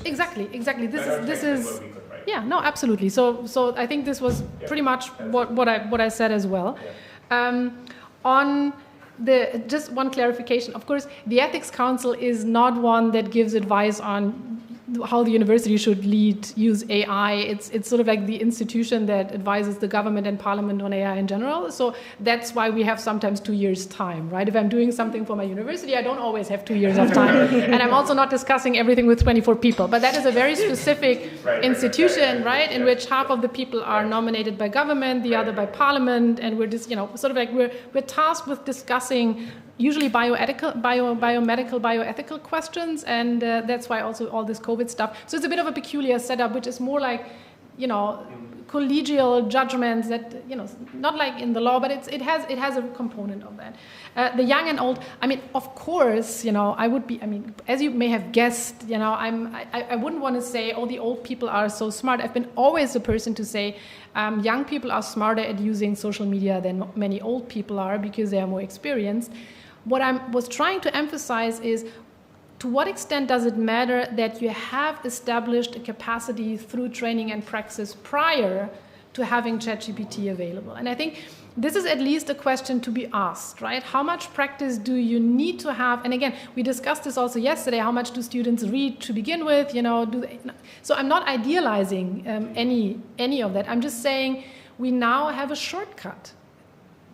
Exactly. This is yeah, no, absolutely. So I think this was pretty much what I said as well. On the, just one clarification, of course, the Ethics Council is not one that gives advice on how the university should use AI. It's sort of like the institution that advises the government and parliament on AI in general. So that's why we have sometimes 2 years time, right? If I'm doing something for my university, I don't always have 2 years of time. And I'm also not discussing everything with 24 people. But that is a very specific institution, right? In which half of the people are nominated by government, the other by parliament, and we're just, you know, sort of like we're tasked with discussing usually biomedical, bioethical questions, and that's why also all this COVID stuff. So it's a bit of a peculiar setup, which is more like, you know, collegial judgments that, you know, not like in the law, but it has a component of that. The young and old, I mean, of course, you know, I would be, I mean, as you may have guessed, you know, I wouldn't want to say, oh, the old people are so smart. I've been always the person to say, young people are smarter at using social media than many old people are because they are more experienced. What I was trying to emphasize is, to what extent does it matter that you have established a capacity through training and praxis prior to having ChatGPT available? And I think this is at least a question to be asked, right? How much practice do you need to have? And again, we discussed this also yesterday. How much do students read to begin with? You know, so I'm not idealizing any of that. I'm just saying we now have a shortcut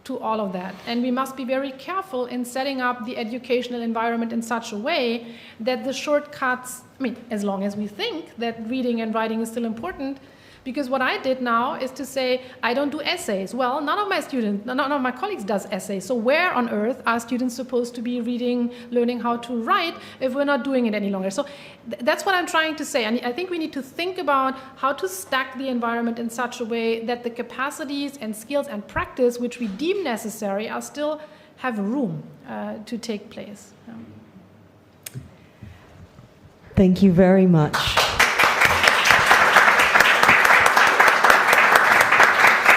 to all of that. And we must be very careful in setting up the educational environment in such a way that the shortcuts, I mean, as long as we think that reading and writing is still important, because what I did now is to say, I don't do essays. Well, none of my colleagues does essays. So where on earth are students supposed to be reading, learning how to write if we're not doing it any longer? So that's what I'm trying to say. And I think we need to think about how to stack the environment in such a way that the capacities and skills and practice which we deem necessary are still have room to take place. Thank you very much.